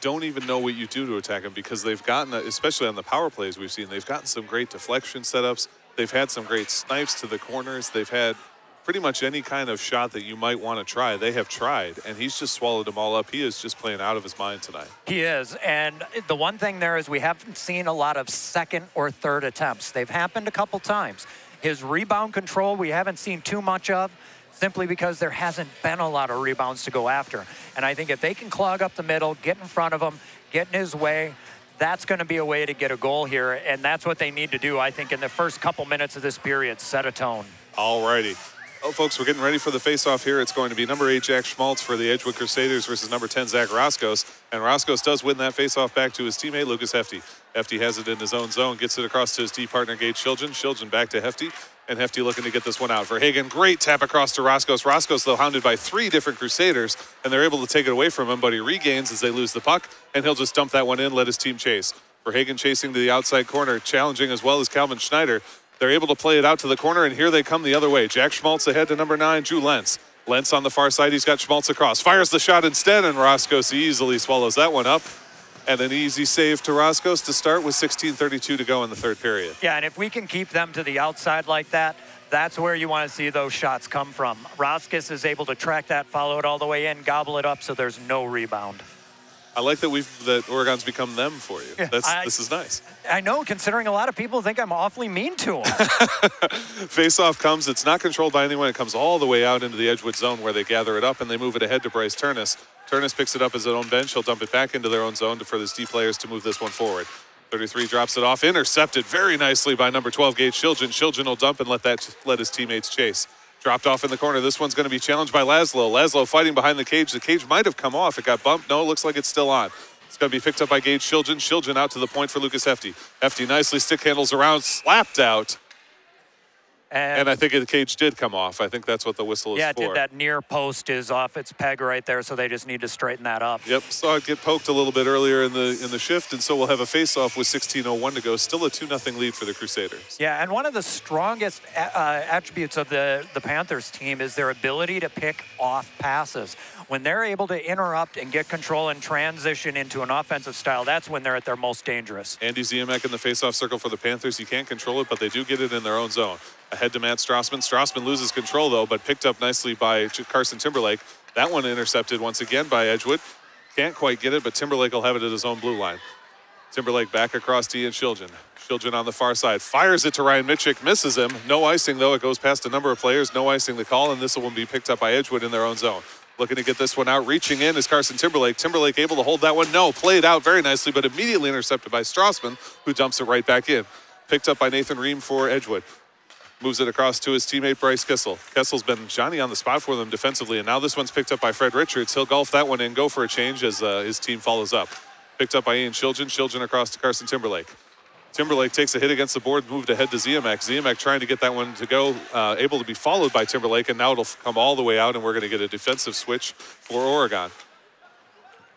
don't even know what you do to attack him, because they've gotten, especially on the power plays we've seen, they've gotten some great deflection setups. They've had some great snipes to the corners. They've had pretty much any kind of shot that you might want to try, they have tried, and he's just swallowed them all up. He is just playing out of his mind tonight. He is, and the one thing there is we haven't seen a lot of second or third attempts. They've happened a couple times. His rebound control we haven't seen too much of. simply because there hasn't been a lot of rebounds to go after. And I think if they can clog up the middle, get in front of him, get in his way, that's going to be a way to get a goal here. And that's what they need to do, I think, in the first couple minutes of this period, set a tone. All righty. Oh, folks, we're getting ready for the face-off here. It's going to be number 8, Jack Schmaltz for the Edgewood Crusaders versus number 10, Zach Roscos. And Roscos does win that face-off back to his teammate, Lucas Hefty. Hefty has it in his own zone, gets it across to his D partner, Gage Shiljan. Shiljan back to Hefty, and Hefty looking to get this one out. Verhagen, great tap across to Roscos. Roscos, though, hounded by 3 different Crusaders, and they're able to take it away from him, but he regains as they lose the puck, and he'll just dump that one in, let his team chase. Verhagen chasing to the outside corner, challenging as well as Calvin Schneider. They're able to play it out to the corner, and here they come the other way. Jack Schmaltz ahead to number 9, Drew Lentz. Lentz on the far side, he's got Schmaltz across. Fires the shot instead, and Roscos easily swallows that one up. And an easy save to Roscos to start with 16:32 to go in the third period. Yeah, and if we can keep them to the outside like that, that's where you want to see those shots come from. Roscos is able to track that, follow it all the way in, gobble it up so there's no rebound. I like that Oregon's become them for you. Yeah, this is nice. I know, considering a lot of people think I'm awfully mean to them. Face-off comes. It's not controlled by anyone. It comes all the way out into the Edgewood zone where they gather it up, and they move it ahead to Bryce Turnus. Turnus picks it up as his own bench. He'll dump it back into their own zone for the D players to move this one forward. 33 drops it off, intercepted very nicely by number 12, Gage Shiljan. Shiljan will dump and let his teammates chase. Dropped off in the corner. This one's going to be challenged by Laszlo. Laszlo fighting behind the cage. The cage might have come off. It got bumped. No, it looks like it's still on. It's going to be picked up by Gage Shiljan. Shiljan out to the point for Lucas Hefty. Hefty nicely stick handles around, slapped out. And I think the cage did come off. I think that's what the whistle is for. Yeah, that near post is off its peg right there, so they just need to straighten that up. Yep, saw it get poked a little bit earlier in the shift, and so we'll have a face-off with 16:01 to go. Still a 2-0 lead for the Crusaders. Yeah, and one of the strongest attributes of the Panthers team is their ability to pick off passes. When they're able to interrupt and get control and transition into an offensive style, that's when they're at their most dangerous. Andy Ziemek in the face-off circle for the Panthers. You can't control it, but they do get it in their own zone. Ahead to Matt Strassman. Strassman loses control, though, but picked up nicely by Carson Timberlake. That one intercepted once again by Edgewood. Can't quite get it, but Timberlake will have it at his own blue line. Timberlake back across to Ian Shiljan. Shiljan on the far side. Fires it to Ryan Mitchick. Misses him. No icing, though. It goes past a number of players. No icing the call, and this will be picked up by Edgewood in their own zone. Looking to get this one out. Reaching in is Carson Timberlake. Timberlake able to hold that one. No. Played out very nicely, but immediately intercepted by Strassman, who dumps it right back in. Picked up by Nathan Ream for Edgewood. Moves it across to his teammate, Bryce Kissel. Kessel's been Johnny on the spot for them defensively, and now this one's picked up by Fred Richards. He'll golf that one in, go for a change as his team follows up. Picked up by Ian Shiljan. Shiljan across to Carson Timberlake. Timberlake takes a hit against the board, moved ahead to Ziemek. Ziemek trying to get that one to go, able to be followed by Timberlake, and now it'll come all the way out, and we're going to get a defensive switch for Oregon.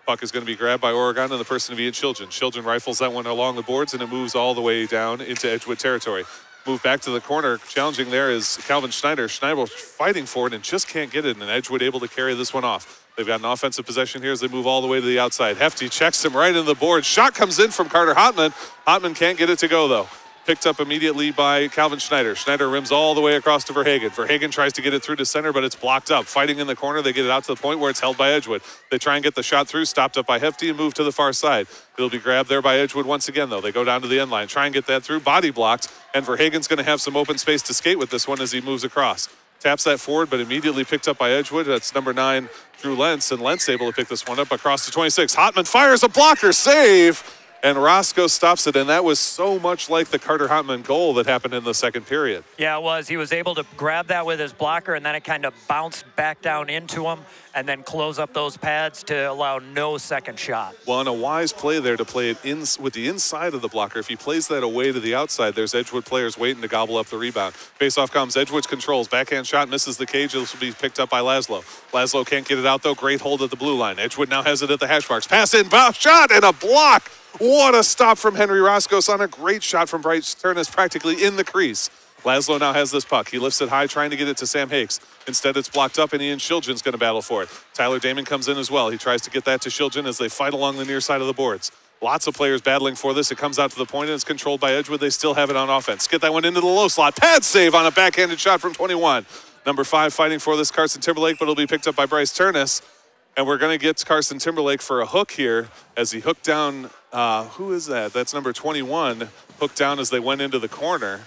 Puck is going to be grabbed by Oregon in the person of Ian Shiljan. Shiljan rifles that one along the boards, and it moves all the way down into Edgewood territory. Move back to the corner. Challenging there is Calvin Schneider. Schneider fighting for it and just can't get it, and Edgewood able to carry this one off. They've got an offensive possession here as they move all the way to the outside. Hefty checks him right into the board. Shot comes in from Carter Hotman. Hotman can't get it to go, though. Picked up immediately by Calvin Schneider. Schneider rims all the way across to Verhagen. Verhagen tries to get it through to center, but it's blocked up. Fighting in the corner, they get it out to the point where it's held by Edgewood. They try and get the shot through, stopped up by Hefty, and move to the far side. It'll be grabbed there by Edgewood once again, though. They go down to the end line, try and get that through, body blocked, and Verhagen's going to have some open space to skate with this one as he moves across. Taps that forward, but immediately picked up by Edgewood. That's number 9, Drew Lentz, and Lentz able to pick this one up across to 26. Hotman fires a blocker, save, and Roscoe stops it, and that was so much like the Carter Hotman goal that happened in the second period. Yeah, it was. He was able to grab that with his blocker, and then it kind of bounced back down into him, and then close up those pads to allow no second shot. Well, and a wise play there to play it in with the inside of the blocker. If he plays that away to the outside, there's Edgewood players waiting to gobble up the rebound. Face-off comes. Edgewood controls. Backhand shot misses the cage. This will be picked up by Laszlo. Laszlo can't get it out, though. Great hold at the blue line. Edgewood now has it at the hash marks. Pass in, shot, and a block. What a stop from Henry Roscos on a great shot from Bryce Turnus, practically in the crease. Laszlo now has this puck. He lifts it high, trying to get it to Sam Hakes. Instead, it's blocked up, and Ian Shiljan's going to battle for it. Tyler Damon comes in as well. He tries to get that to Shiljan as they fight along the near side of the boards. Lots of players battling for this. It comes out to the point, and it's controlled by Edgewood. They still have it on offense. Get that one into the low slot. Pad save on a backhanded shot from 21. Number 5 fighting for this, Carson Timberlake, but it'll be picked up by Bryce Turnus. And we're going to get Carson Timberlake for a hook here as he hooked down, who is that? That's number 21, hooked down as they went into the corner.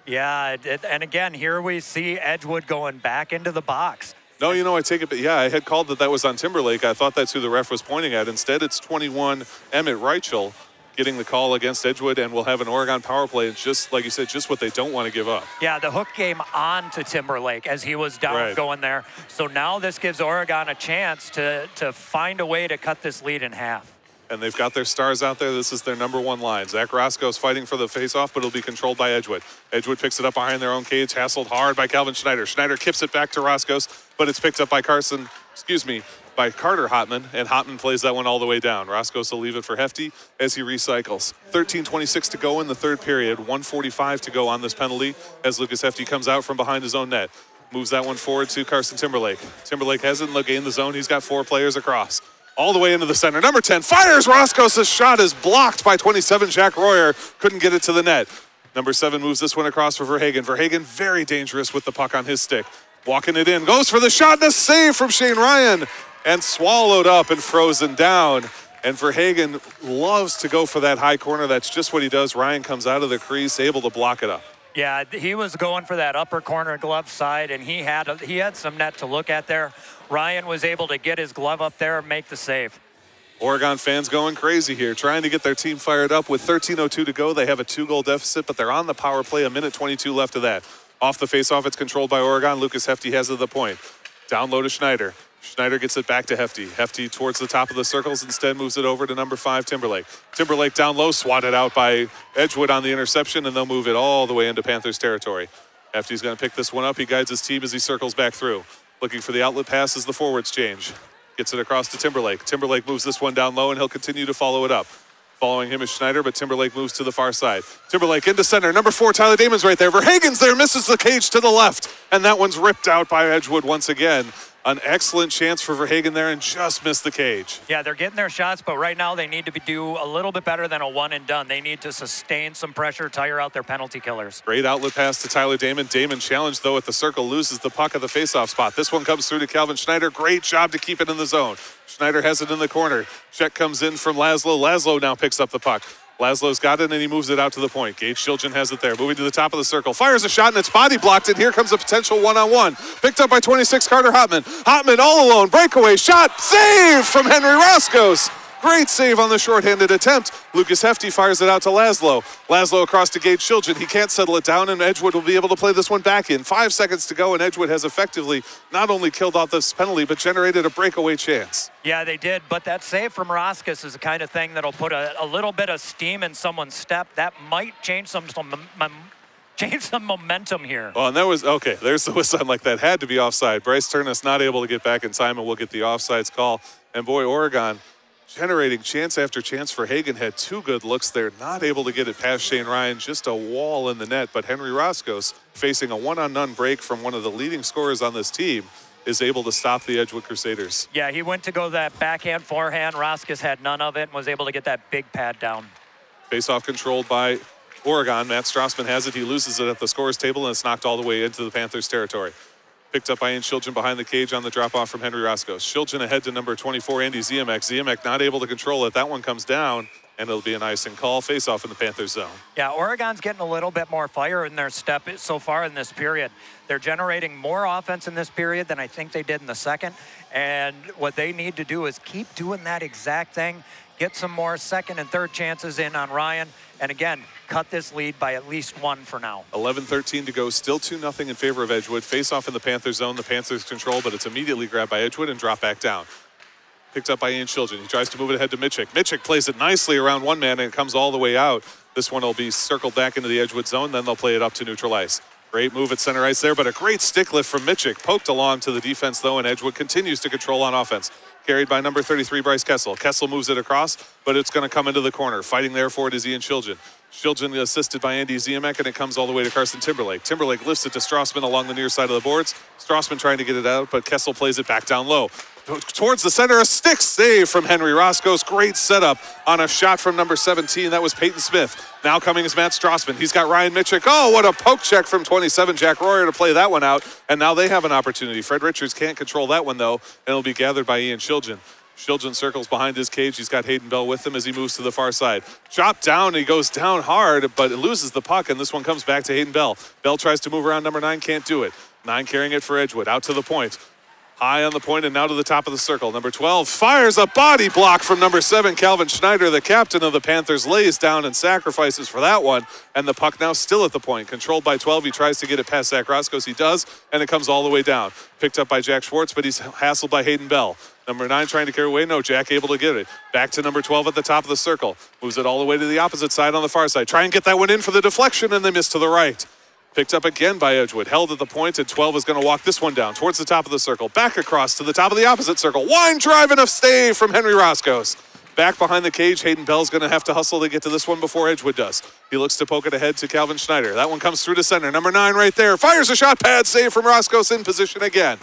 Yeah, and again, here we see Edgewood going back into the box. No, you know, I take it, but yeah, I had called that was on Timberlake. I thought that's who the ref was pointing at. Instead, it's 21 Emmett Reichel getting the call against Edgewood, and we'll have an Oregon power play. It's just, like you said, just what they don't want to give up. Yeah, the hook came on to Timberlake as he was down going there. So now this gives Oregon a chance to find a way to cut this lead in half. And they've got their stars out there. This is their #1 line. Zach Roscoe's fighting for the faceoff, but it'll be controlled by Edgewood. Edgewood picks it up behind their own cage, hassled hard by Calvin Schneider. Schneider kips it back to Roscoe's, but it's picked up by Carter Hotman, and Hotman plays that one all the way down. Roscoe's will leave it for Hefty as he recycles. 13:26 to go in the third period. 1:45 to go on this penalty as Lucas Hefty comes out from behind his own net. Moves that one forward to Carson Timberlake. Timberlake hasn't gained the zone. He's got 4 players across. All the way into the center. Number 10 fires. Roscoe's shot is blocked by 27 Jack Royer. Couldn't get it to the net. Number 7 moves this one across for Verhagen. Verhagen very dangerous with the puck on his stick. Walking it in. Goes for the shot and a save from Shane Ryan. And swallowed up and frozen down. And Verhagen loves to go for that high corner. That's just what he does. Ryan comes out of the crease, able to block it up. Yeah, he was going for that upper corner glove side, and he had some net to look at there. Ryan was able to get his glove up there and make the save. Oregon fans going crazy here, trying to get their team fired up. With 13:02 to go, they have a 2-goal deficit, but they're on the power play. 1:22 left of that. Off the faceoff, it's controlled by Oregon. Lucas Hefty has it at the point. Down low to Schneider. Schneider gets it back to Hefty. Hefty towards the top of the circles, instead moves it over to number 5, Timberlake. Timberlake down low, swatted out by Edgewood on the interception, and they'll move it all the way into Panthers territory. Hefty's going to pick this one up. He guides his team as he circles back through. Looking for the outlet pass as the forwards change. Gets it across to Timberlake. Timberlake moves this one down low, and he'll continue to follow it up. Following him is Schneider, but Timberlake moves to the far side. Timberlake into center. Number 4, Tyler Damon's right there. Verhagen's there, misses the cage to the left, and that one's ripped out by Edgewood once again. An excellent chance for Verhagen there and just missed the cage. Yeah, they're getting their shots, but right now they need to do a little bit better than a one and done. They need to sustain some pressure, tire out their penalty killers. Great outlet pass to Tyler Damon. Damon challenged, though, at the circle, loses the puck at the faceoff spot. This one comes through to Calvin Schneider. Great job to keep it in the zone. Schneider has it in the corner. Check comes in from Laszlo. Laszlo now picks up the puck. Laszlo's got it, and he moves it out to the point. Gage Shiljan has it there. Moving to the top of the circle. Fires a shot, and it's body blocked, and here comes a potential one-on-one. Picked up by 26, Carter Hotman. Hotman all alone. Breakaway shot. Save from Henry Roscoe's. Great save on the shorthanded attempt. Lucas Hefty fires it out to Laszlo. Laszlo across to Gage Shiljan. He can't settle it down, and Edgewood will be able to play this one back in. 5 seconds to go, and Edgewood has effectively not only killed off this penalty, but generated a breakaway chance. Yeah, they did, but that save from Roscus is the kind of thing that'll put a little bit of steam in someone's step. That might change some momentum here. Oh, and that was, okay, there's the whistle. Like that had to be offside. Bryce Turnus not able to get back in time, and we'll get the offsides call. And boy, Oregon generating chance after chance. For Hagen had 2 good looks there, not able to get it past Shane Ryan, just a wall in the net. But Henry Roscoe's, facing a 1-on-none break from one of the leading scorers on this team, is able to stop the Edgewood Crusaders. Yeah, he went to go that backhand, forehand. Roscus had none of it and was able to get that big pad down. Face-off controlled by Oregon. Matt Strassman has it. He loses it at the scorer's table, and it's knocked all the way into the Panthers' territory. Picked up by Ian Shiljan behind the cage on the drop-off from Henry Roscoe. Shiljan ahead to number 24, Andy Ziemek. Ziemek not able to control it. That one comes down, and it'll be an icing call. Face-off in the Panthers zone. Yeah, Oregon's getting a little bit more fire in their step so far in this period. They're generating more offense in this period than I think they did in the second. And what they need to do is keep doing that exact thing. Get some more second and third chances in on Ryan. And again, cut this lead by at least 1 for now. 11:13 to go. Still 2-0 in favor of Edgewood. Face off in the Panthers zone. The Panthers control, but it's immediately grabbed by Edgewood and dropped back down. Picked up by Ian Shiljan. He tries to move it ahead to Mitchick. Mitchick plays it nicely around one man, and it comes all the way out. This one will be circled back into the Edgewood zone. Then they'll play it up to neutral ice. Great move at center ice there, but a great stick lift from Mitchick. Poked along to the defense, though, and Edgewood continues to control on offense. Carried by number 33, Bryce Kessel. Kessel moves it across, but it's going to come into the corner. Fighting there for it is Ian Shiljan. Shiljan assisted by Andy Ziemek, and it comes all the way to Carson Timberlake. Timberlake lifts it to Strassman along the near side of the boards. Strassman trying to get it out, but Kessel plays it back down low. Towards the center, a stick save from Henry Roscoe's. Great setup on a shot from number 17. That was Peyton Smith. Now coming is Matt Strassman. He's got Ryan Mitchick. Oh, what a poke check from 27, Jack Royer, to play that one out. And now they have an opportunity. Fred Richards can't control that one, though, and it'll be gathered by Ian Shiljan. Shiljan circles behind his cage. He's got Hayden Bell with him as he moves to the far side. Chopped down, he goes down hard, but it loses the puck, and this one comes back to Hayden Bell. Bell tries to move around number 9, can't do it. 9 carrying it for Edgewood, out to the point. High on the point and now to the top of the circle. Number 12 fires a body block from number 7, Calvin Schneider, the captain of the Panthers, lays down and sacrifices for that one. And the puck now still at the point. Controlled by 12, he tries to get it past Zach Roscoe. He does, and it comes all the way down. Picked up by Jack Schwartz, but he's hassled by Hayden Bell. Number 9 trying to carry away. No, Jack able to get it. Back to number 12 at the top of the circle. Moves it all the way to the opposite side on the far side. Try and get that one in for the deflection, and they miss to the right. Picked up again by Edgewood. Held at the point, and 12 is going to walk this one down towards the top of the circle. Back across to the top of the opposite circle. Wine drive and a stay from Henry Roscoe's. Back behind the cage, Hayden Bell's going to have to hustle to get to this one before Edgewood does. He looks to poke it ahead to Calvin Schneider. That one comes through to center. Number 9 right there. Fires a shot, pad save from Roscoe's in position again.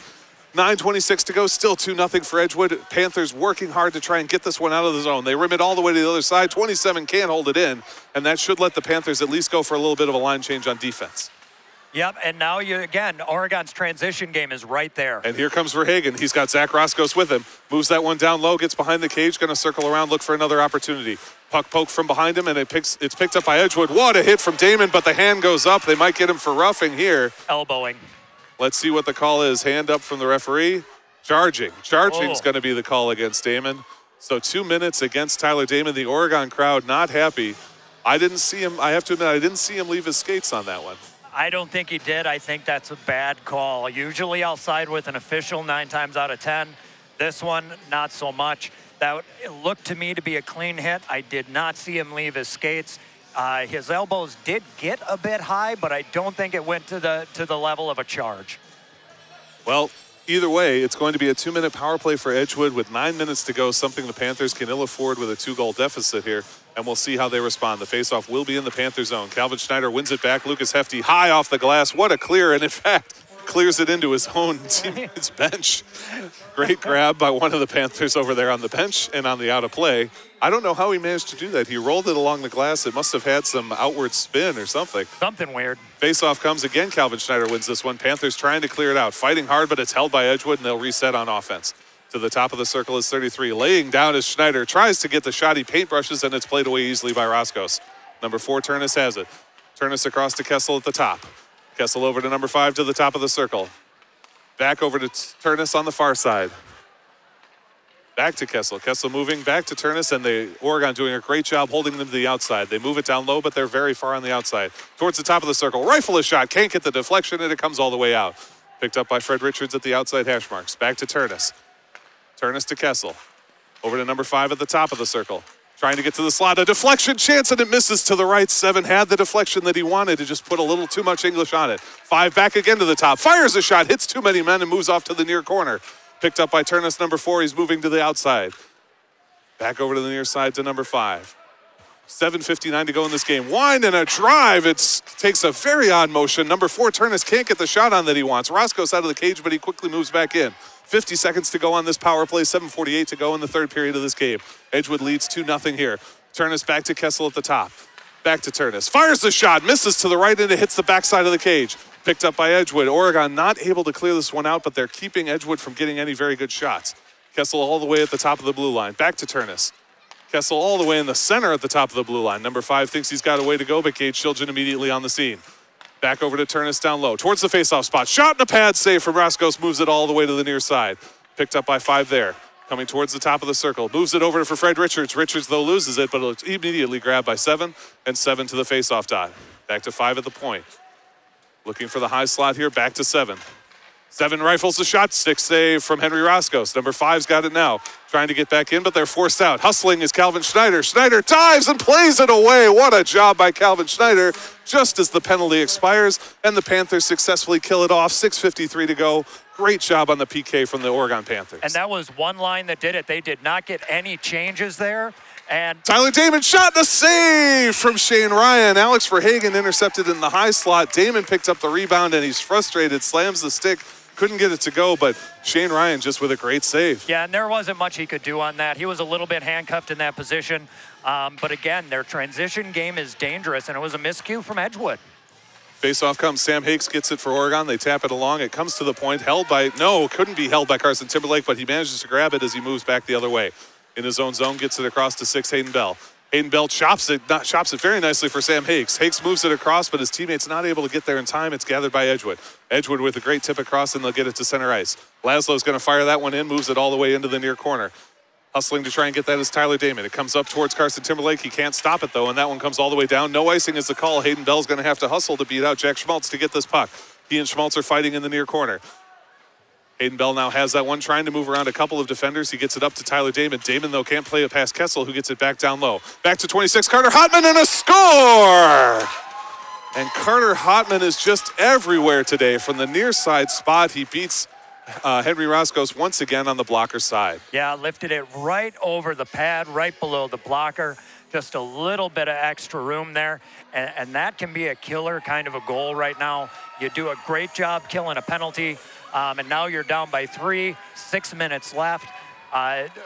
9:26 to go, still 2-0 for Edgewood. Panthers working hard to try and get this one out of the zone. They rim it all the way to the other side. 27 can't hold it in, and that should let the Panthers at least go for a little bit of a line change on defense. Yep, and now again, Oregon's transition game is right there. And here comes Verhagen. He's got Zach Roscoe with him. Moves that one down low, gets behind the cage, going to circle around, look for another opportunity. Puck poke from behind him, and it's picked up by Edgewood. What a hit from Damon, but the hand goes up. They might get him for roughing here. Elbowing. Let's see what the call is. Hand up from the referee. Charging. Charging's going to be the call against Damon. So 2 minutes against Tyler Damon. The Oregon crowd not happy. I didn't see him, I have to admit, I didn't see him leave his skates on that one. I don't think he did. I think that's a bad call. Usually I'll side with an official 9 times out of 10. This one, not so much. That looked to me to be a clean hit. I did not see him leave his skates. His elbows did get a bit high, but I don't think it went to the level of a charge. Well, either way, it's going to be a 2-minute power play for Edgewood with 9 minutes to go, something the Panthers can ill afford with a 2-goal deficit here, and we'll see how they respond. The faceoff will be in the Panther zone. Calvin Schneider wins it back. Lucas Hefty high off the glass. What a clear, and in fact, clears it into his own teammate's bench. Great grab by one of the Panthers over there on the bench and on the out of play. I don't know how he managed to do that. He rolled it along the glass. It must have had some outward spin or something. Something weird. Faceoff comes again. Calvin Schneider wins this one. Panthers trying to clear it out. Fighting hard, but it's held by Edgewood, and they'll reset on offense. To the top of the circle is 33. Laying down is Schneider. Tries to get the shot. He paintbrushes, and it's played away easily by Roscoe. Number 4, Turnus has it. Turnus across to Kessel at the top. Kessel over to number 5 to the top of the circle. Back over to Turnus on the far side. Back to Kessel. Kessel moving back to Turnus, and Oregon doing a great job holding them to the outside. They move it down low, but they're very far on the outside. Towards the top of the circle. Rifle a shot. Can't get the deflection, and it comes all the way out. Picked up by Fred Richards at the outside hash marks. Back to Turnus. Turnus to Kessel. Over to number 5 at the top of the circle. Trying to get to the slot. A deflection chance, and it misses to the right. 7 had the deflection that he wanted to just put a little too much English on it. 5 back again to the top. Fires a shot. Hits too many men and moves off to the near corner. Picked up by Turnus, number 4. He's moving to the outside. Back over to the near side to number 5. 7:59 to go in this game. Wine and a drive. It takes a very odd motion. Number 4, Turnus can't get the shot on that he wants. Roscoe's out of the cage, but he quickly moves back in. 50 seconds to go on this power play. 7:48 to go in the third period of this game. Edgewood leads 2-0 here. Turnus back to Kessel at the top. Back to Turnus. Fires the shot. Misses to the right, and it hits the backside of the cage. Picked up by Edgewood. Oregon not able to clear this one out, but they're keeping Edgewood from getting any very good shots. Kessel all the way at the top of the blue line. Back to Turnus. Kessel all the way in the center at the top of the blue line. Number 5 thinks he's got a way to go, but Gage Shiljan immediately on the scene. Back over to Turnus down low. Towards the faceoff spot. Shot and a pad save from Roscoe. Moves it all the way to the near side. Picked up by 5 there. Coming towards the top of the circle. Moves it over for Fred Richards. Richards, though, loses it, but it's immediately grabbed by 7, and 7 to the faceoff dot. Back to 5 at the point. Looking for the high slot here. Back to 7. 7 rifles the shot. 6 save from Henry Roscoe. Number 5's got it now. Trying to get back in, but they're forced out. Hustling is Calvin Schneider. Schneider dives and plays it away. What a job by Calvin Schneider. Just as the penalty expires, and the Panthers successfully kill it off. 6:53 to go. Great job on the PK from the Oregon Panthers. And that was one line that did it. They did not get any changes there. And Tyler Damon shot the save from Shane Ryan. Alex Verhagen intercepted in the high slot. Damon picked up the rebound, and he's frustrated. Slams the stick. Couldn't get it to go, but Shane Ryan just with a great save. Yeah, and there wasn't much he could do on that. He was a little bit handcuffed in that position. But again, their transition game is dangerous, and it was a miscue from Edgewood. Face-off comes. Sam Hakes gets it for Oregon. They tap it along. It comes to the point. Held by, no, couldn't be held by Carson Timberlake, but he manages to grab it as he moves back the other way. In his own zone, gets it across to 6, Hayden Bell. Hayden Bell chops it very nicely for Sam Hakes. Hakes moves it across, but his teammate's not able to get there in time. It's gathered by Edgewood. Edgewood with a great tip across, and they'll get it to center ice. Laszlo's going to fire that one in, moves it all the way into the near corner. Hustling to try and get that is Tyler Damon. It comes up towards Carson Timberlake. He can't stop it, though, and that one comes all the way down. No icing is the call. Hayden Bell's going to have to hustle to beat out Jack Schmaltz to get this puck. He and Schmaltz are fighting in the near corner. Hayden Bell now has that one, trying to move around a couple of defenders. He gets it up to Tyler Damon. Damon, though, can't play it past Kessel, who gets it back down low. Back to 26, Carter Hotman, and a score! And Carter Hotman is just everywhere today. From the near side spot, he beats Henry Roscoe once again on the blocker side. Yeah, lifted it right over the pad, right below the blocker. Just a little bit of extra room there. And that can be a killer kind of a goal right now. You do a great job killing a penalty. And now you're down by 3, 6 minutes left.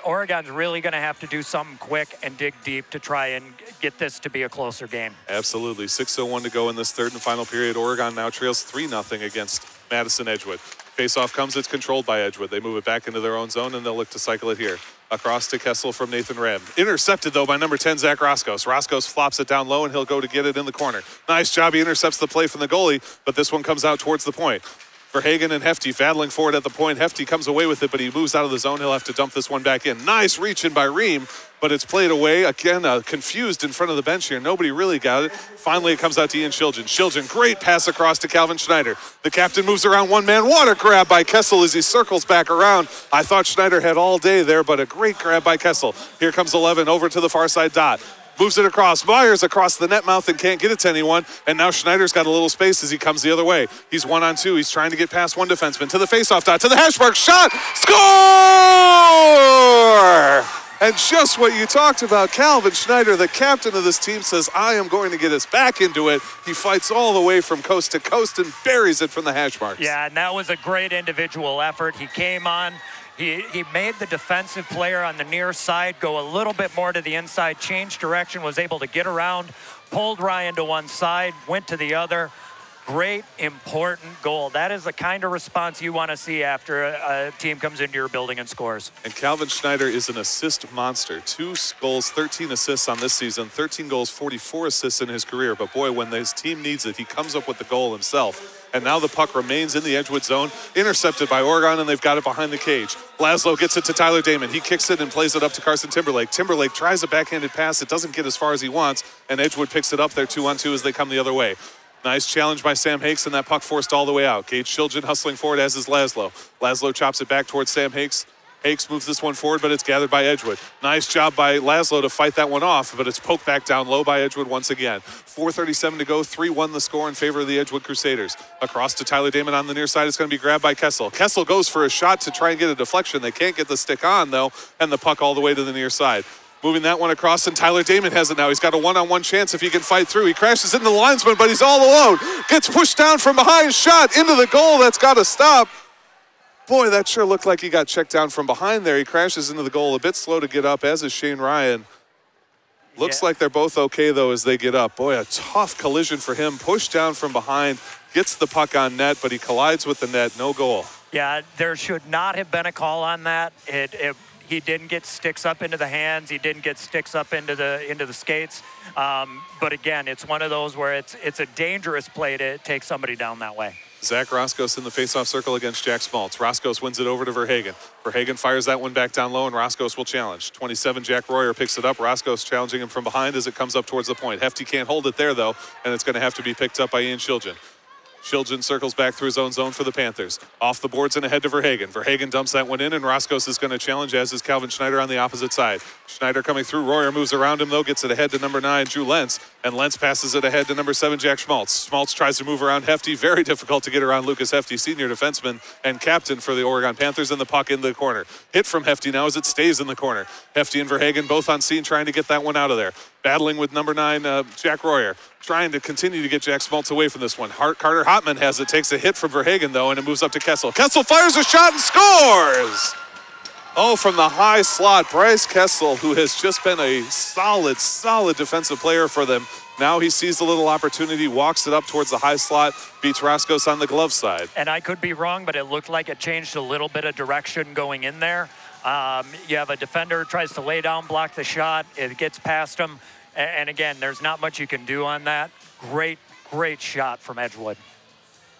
Oregon's really going to have to do something quick and dig deep to try and get this to be a closer game. Absolutely. 6:01 to go in this third and final period. Oregon now trails 3-0 against Madison Edgewood. Face-off comes, it's controlled by Edgewood. They move it back into their own zone, and they'll look to cycle it here. Across to Kessel from Nathan Rem. Intercepted, though, by number 10, Zach Roscoe. Roscoe flops it down low, and he'll go to get it in the corner. Nice job. He intercepts the play from the goalie, but this one comes out towards the point. Verhagen and Hefty battling forward at the point. Hefty comes away with it, but he moves out of the zone. He'll have to dump this one back in. Nice reach in by Ream, but it's played away. Again, confused in front of the bench here. Nobody really got it. Finally, it comes out to Ian Shilgen. Shilgen, great pass across to Calvin Schneider. The captain moves around one man. What a grab by Kessel as he circles back around. I thought Schneider had all day there, but a great grab by Kessel. Here comes 11 over to the far side dot. Moves it across. Myers across the net mouth and can't get it to anyone. And now Schneider's got a little space as he comes the other way. He's 1-on-2. He's trying to get past one defenseman. To the faceoff dot. To the hash mark. Shot. Score! And just what you talked about, Calvin Schneider, the captain of this team, says, I am going to get us back into it. He fights all the way from coast to coast and buries it from the hash marks. Yeah, and that was a great individual effort. He came on. He made the defensive player on the near side go a little bit more to the inside, changed direction, was able to get around, pulled Ryan to one side, went to the other. Great, important goal. That is the kind of response you want to see after a team comes into your building and scores. And Calvin Schneider is an assist monster. 2 goals, 13 assists on this season, 13 goals, 44 assists in his career. But boy, when his team needs it, he comes up with the goal himself. And now the puck remains in the Edgewood zone, intercepted by Oregon, and they've got it behind the cage. Laszlo gets it to Tyler Damon. He kicks it and plays it up to Carson Timberlake. Timberlake tries a backhanded pass. It doesn't get as far as he wants, and Edgewood picks it up there 2-on-2 as they come the other way. Nice challenge by Sam Hakes, and that puck forced all the way out. Gage Shilgen hustling forward, as is Laszlo. Laszlo chops it back towards Sam Hakes. Hakes moves this one forward, but it's gathered by Edgewood. Nice job by Laszlo to fight that one off, but it's poked back down low by Edgewood once again. 4:37 to go, 3-1 the score in favor of the Edgewood Crusaders. Across to Tyler Damon on the near side. It's going to be grabbed by Kessel. Kessel goes for a shot to try and get a deflection. They can't get the stick on, though, and the puck all the way to the near side. Moving that one across, and Tyler Damon has it now. He's got a one-on-one chance if he can fight through. He crashes into the linesman, but he's all alone. Gets pushed down from behind, shot into the goal. That's got to stop. Boy, that sure looked like he got checked down from behind there. He crashes into the goal, a bit slow to get up, as is Shane Ryan. Looks like they're both okay, though, as they get up. Boy, a tough collision for him. Pushed down from behind, gets the puck on net, but he collides with the net. No goal. Yeah, there should not have been a call on that. He didn't get sticks up into the hands. He didn't get sticks up into the skates. But again, it's one of those where it's a dangerous play to take somebody down that way. Zach Roscoe in the faceoff circle against Jack Schmaltz. Roscoe wins it over to Verhagen. Verhagen fires that one back down low, and Roscoe will challenge. 27, Jack Royer picks it up. Roscoe challenging him from behind as it comes up towards the point. Hefty can't hold it there, though, and it's going to have to be picked up by Ian Shilgen. Shilgen circles back through his own zone for the Panthers. Off the boards and ahead to Verhagen. Verhagen dumps that one in, and Roscoe is going to challenge, as is Calvin Schneider on the opposite side. Schneider coming through. Royer moves around him, though, gets it ahead to number 9, Drew Lentz, and Lentz passes it ahead to number 7, Jack Schmaltz. Schmaltz tries to move around Hefty. Very difficult to get around Lucas Hefty, senior defenseman and captain for the Oregon Panthers, and the puck in the corner. Hit from Hefty now as it stays in the corner. Hefty and Verhagen both on scene trying to get that one out of there. Battling with number 9, Jack Royer, trying to continue to get Jack Schmaltz away from this one. Carter Hotman has it, takes a hit from Verhagen, though, and it moves up to Kessel. Kessel fires a shot and scores! Oh, from the high slot, Bryce Kessel, who has just been a solid defensive player for them. Now he sees a little opportunity, walks it up towards the high slot, beats Roscos on the glove side. And I could be wrong, but it looked like it changed a little bit of direction going in there. You have a defender tries to lay down, block the shot. It gets past him. And again, there's not much you can do on that. Great shot from Edgewood.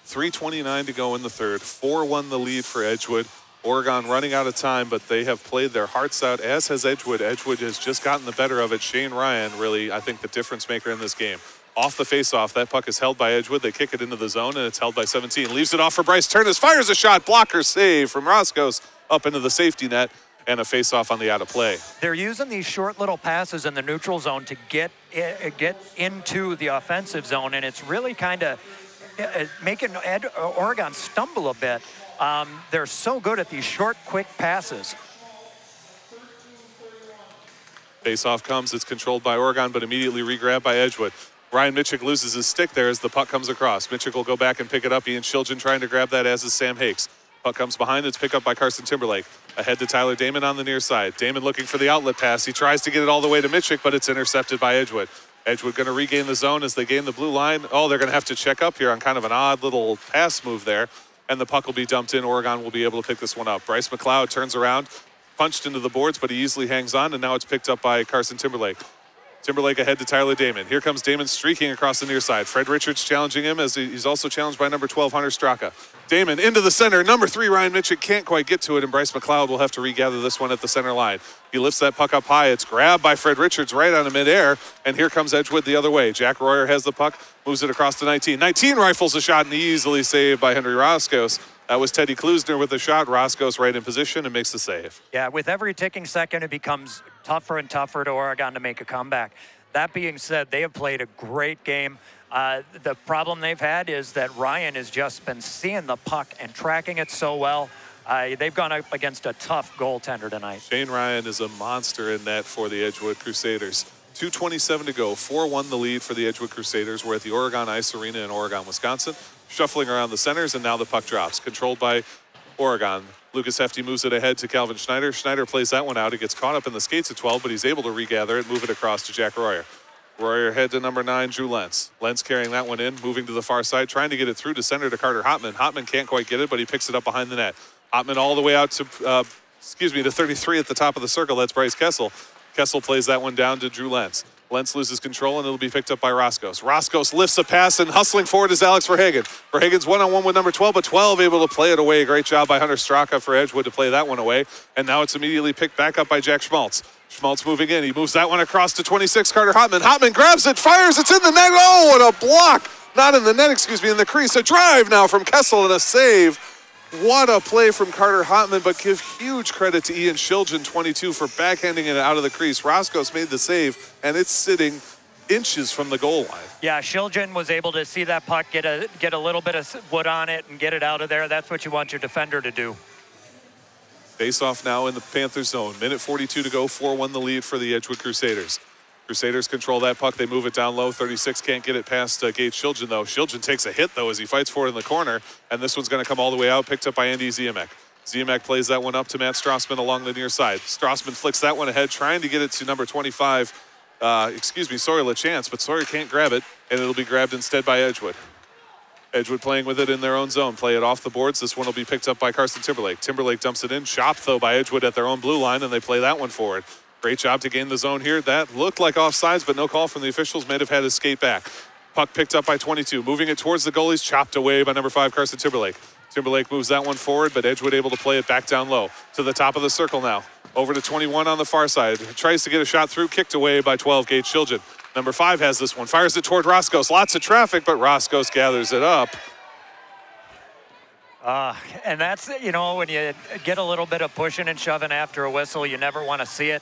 3:29 to go in the third. 4-1 the lead for Edgewood. Oregon running out of time, but they have played their hearts out, as has Edgewood. Edgewood has just gotten the better of it. Shane Ryan, really, I think, the difference maker in this game. Off the faceoff, that puck is held by Edgewood. They kick it into the zone, and it's held by 17. Leaves it off for Bryce Turnus. Fires a shot. Blocker save from Roscos up into the safety net, and a faceoff on the out of play. They're using these short little passes in the neutral zone to get into the offensive zone, and it's really kind of making Oregon stumble a bit. They're so good at these short, quick passes. Faceoff comes. It's controlled by Oregon, but immediately re-grabbed by Edgewood. Ryan Mitchell loses his stick there as the puck comes across. Mitchell will go back and pick it up. Ian Shilgen trying to grab that, as is Sam Hakes. Puck comes behind. It's picked up by Carson Timberlake. Ahead to Tyler Damon on the near side. Damon looking for the outlet pass. He tries to get it all the way to Mitchell, but it's intercepted by Edgewood. Edgewood going to regain the zone as they gain the blue line. Oh, they're going to have to check up here on kind of an odd little pass move there. And the puck will be dumped in. Oregon will be able to pick this one up. Bryce McLeod turns around, punched into the boards, but he easily hangs on, and now it's picked up by Carson Timberlake. Timberlake ahead to Tyler Damon. Here comes Damon streaking across the near side. Fred Richards challenging him, as he's also challenged by number 12, Hunter Straka. Damon into the center. Number 3, Ryan Mitchell can't quite get to it, and Bryce McLeod will have to regather this one at the center line. He lifts that puck up high. It's grabbed by Fred Richards right on the midair, and here comes Edgewood the other way. Jack Royer has the puck, moves it across to 19. 19 rifles a shot, and easily saved by Henry Roscos. That was Teddy Klusner with the shot. Roscos right in position and makes the save. Yeah, with every ticking second, it becomes tougher and tougher to Oregon to make a comeback. That being said, they have played a great game. The problem they've had is that Ryan has just been seeing the puck and tracking it so well. They've gone up against a tough goaltender tonight. Shane Ryan is a monster in net for the Edgewood Crusaders. 2:27 to go. 4-1 the lead for the Edgewood Crusaders. We're at the Oregon Ice Arena in Oregon, Wisconsin. Shuffling around the centers, and now the puck drops. Controlled by Oregon. Lucas Hefty moves it ahead to Calvin Schneider. Schneider plays that one out. It gets caught up in the skates at 12, but he's able to regather it, move it across to Jack Royer. Royer head to number 9, Drew Lentz. Lentz carrying that one in, moving to the far side, trying to get it through to center to Carter Hotman. Hotman can't quite get it, but he picks it up behind the net. Hotman all the way out to, to 33 at the top of the circle. That's Bryce Kessel. Kessel plays that one down to Drew Lentz. Lentz loses control, and it'll be picked up by Roscos. Roscos lifts a pass, and hustling forward is Alex Verhagen. Verhagen's one-on-one with number 12, but 12 able to play it away. Great job by Hunter Straka for Edgewood to play that one away. And now it's immediately picked back up by Jack Schmaltz. Schmaltz moving in. He moves that one across to 26, Carter Hotman. Hotman grabs it, fires, it's in the net. Oh, what a block. Not in the net, in the crease. A drive now from Kessel and a save. What a play from Carter Hotman, but give huge credit to Ian Shilgen, 22, for backhanding it out of the crease. Roscos made the save, and it's sitting inches from the goal line. Yeah, Shilgen was able to see that puck, get a little bit of wood on it, and get it out of there. That's what you want your defender to do. Face off now in the Panther zone. Minute 42 to go, 4-1 the lead for the Edgewood Crusaders. Crusaders control that puck. They move it down low. 36 can't get it past Gage Shilgen, though. Shilgen takes a hit, though, as he fights for it in the corner. And this one's going to come all the way out, picked up by Andy Ziemek. Ziemek plays that one up to Matt Strassman along the near side. Strassman flicks that one ahead, trying to get it to number 25. Sawyer LaChance, but Sawyer can't grab it, and it'll be grabbed instead by Edgewood. Edgewood playing with it in their own zone. Play it off the boards. This one will be picked up by Carson Timberlake. Timberlake dumps it in. Chopped, though, by Edgewood at their own blue line, and they play that one forward. Great job to gain the zone here. That looked like offsides, but no call from the officials. Might have had his skate back. Puck picked up by 22. Moving it towards the goalies. Chopped away by number 5, Carson Timberlake. Timberlake moves that one forward, but Edgewood able to play it back down low. To the top of the circle now. Over to 21 on the far side. Tries to get a shot through. Kicked away by 12, Gage Shilgen. Number 5 has this one. Fires it toward Roscos. Lots of traffic, but Roscos gathers it up. And that's, when you get a little bit of pushing and shoving after a whistle, you never want to see it.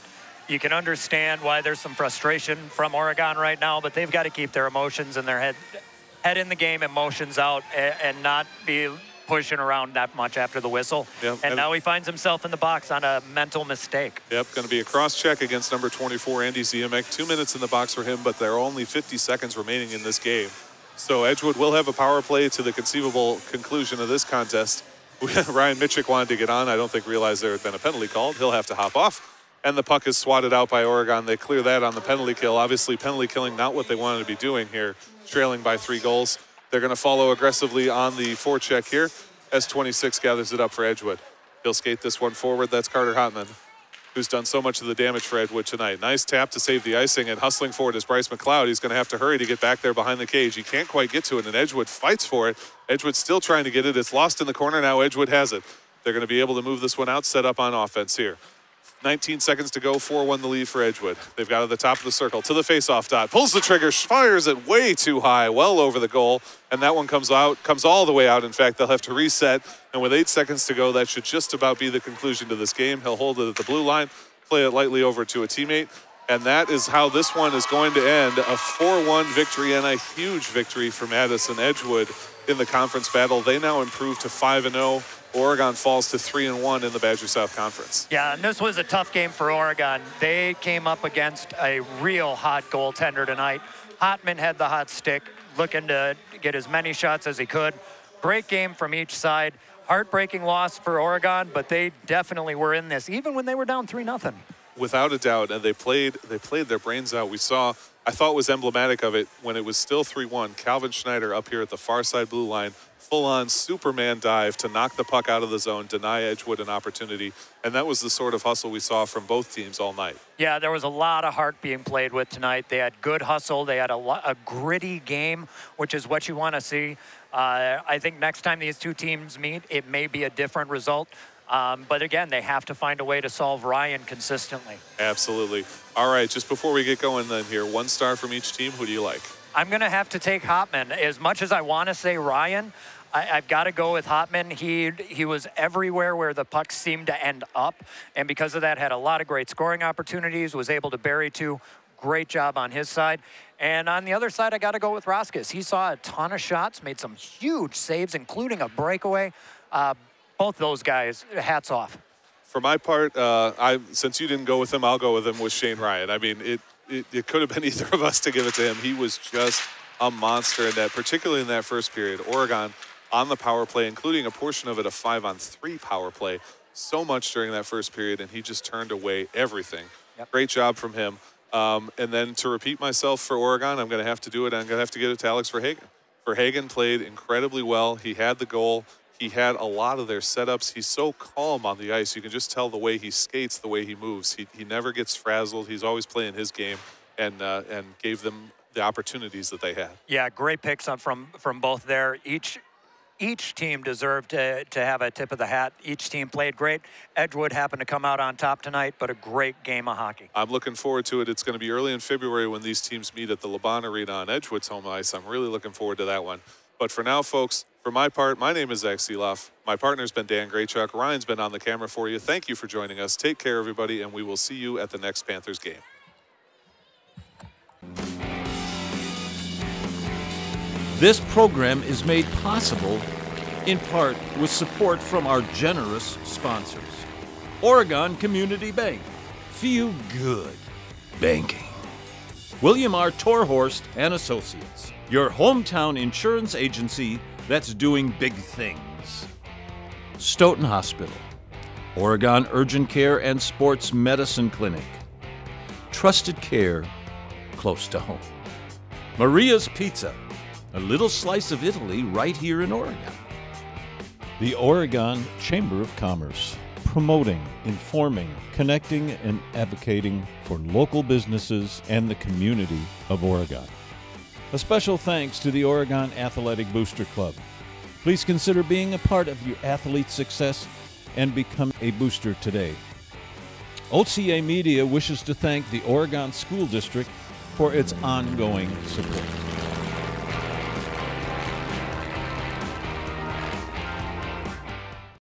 You can understand why there's some frustration from Oregon right now, but they've got to keep their emotions and their head in the game, emotions out, and not be pushing around that much after the whistle. Yep. And now he finds himself in the box on a mental mistake. Yep, going to be a cross-check against number 24, Andy Ziemek. 2 minutes in the box for him, but there are only 50 seconds remaining in this game. So Edgewood will have a power play to the conceivable conclusion of this contest. Ryan Mitchick wanted to get on. I don't think realized there had been a penalty called. He'll have to hop off. And the puck is swatted out by Oregon. They clear that on the penalty kill. Obviously, penalty killing not what they wanted to be doing here, trailing by 3 goals. They're going to follow aggressively on the forecheck here as 26 gathers it up for Edgewood. He'll skate this one forward. That's Carter Hotman, who's done so much of the damage for Edgewood tonight. Nice tap to save the icing, and hustling forward is Bryce McLeod. He's going to have to hurry to get back there behind the cage. He can't quite get to it, and Edgewood fights for it. Edgewood's still trying to get it. It's lost in the corner. Now Edgewood has it. They're going to be able to move this one out, set up on offense here. 19 seconds to go, 4-1 the lead for Edgewood. They've got to the top of the circle, to the face-off dot. Pulls the trigger, fires it way too high, well over the goal, and that one comes all the way out. In fact, they'll have to reset, and with 8 seconds to go, that should just about be the conclusion to this game. He'll hold it at the blue line, play it lightly over to a teammate, and that is how this one is going to end. A 4-1 victory and a huge victory for Madison Edgewood in the conference battle. They now improve to 5-0. Oregon falls to 3-1 in the Badger South Conference. Yeah, and this was a tough game for Oregon. They came up against a real hot goaltender tonight. Hotman had the hot stick, looking to get as many shots as he could. Great game from each side. Heartbreaking loss for Oregon, but they definitely were in this, even when they were down 3-0. Without a doubt, and they played their brains out. We saw, I thought was emblematic of it when it was still 3-1. Calvin Schneider up here at the far side blue line, full-on Superman dive to knock the puck out of the zone, deny Edgewood an opportunity, and that was the sort of hustle we saw from both teams all night. Yeah, there was a lot of heart being played with tonight. They had good hustle. They had a gritty game, which is what you want to see. I think next time these two teams meet, it may be a different result. But again, they have to find a way to solve Ryan consistently. Absolutely. All right, just before we get going then here, 1 star from each team. Who do you like? I'm going to have to take Hotman. As much as I want to say Ryan, I've got to go with Hotman. He was everywhere where the puck seemed to end up, and because of that, had a lot of great scoring opportunities, was able to bury 2. Great job on his side. And on the other side, I got to go with Roskis. He saw a ton of shots, made some huge saves, including a breakaway. Both those guys, hats off. For my part, since you didn't go with him, I'll go with him with Shane Ryan. I mean, it could have been either of us to give it to him. He was just a monster in that, particularly in that first period. Oregon on the power play, including a portion of it a 5-on-3 power play. So much during that first period, and he just turned away everything. Yep. Great job from him. And then to repeat myself for Oregon, I'm going to have to do it. I'm going to have to get it to Alex Verhagen. Verhagen played incredibly well. He had the goal. He had a lot of their setups. He's so calm on the ice. You can just tell the way he skates, the way he moves. He never gets frazzled. He's always playing his game, and gave them the opportunities that they had. Yeah, great picks up from both there. Each team deserved to have a tip of the hat. Each team played great. Edgewood happened to come out on top tonight, but a great game of hockey. I'm looking forward to it. It's going to be early in February when these teams meet at the LeBon Arena on Edgewood's home ice. I'm really looking forward to that one. But for now, folks, for my part, my name is Zach Seeloff. My partner's been Dan Graychuk. Ryan's been on the camera for you. Thank you for joining us. Take care, everybody, and we will see you at the next Panthers game. This program is made possible in part with support from our generous sponsors. Oregon Community Bank. Feel good banking. William R. Torhorst and Associates, your hometown insurance agency that's doing big things. Stoughton Hospital. Oregon Urgent Care and Sports Medicine Clinic. Trusted care close to home. Maria's Pizza. A little slice of Italy right here in Oregon. The Oregon Chamber of Commerce, promoting, informing, connecting, and advocating for local businesses and the community of Oregon. A special thanks to the Oregon Athletic Booster Club. Please consider being a part of your athlete's success and become a booster today. OCAmedia wishes to thank the Oregon School District for its ongoing support.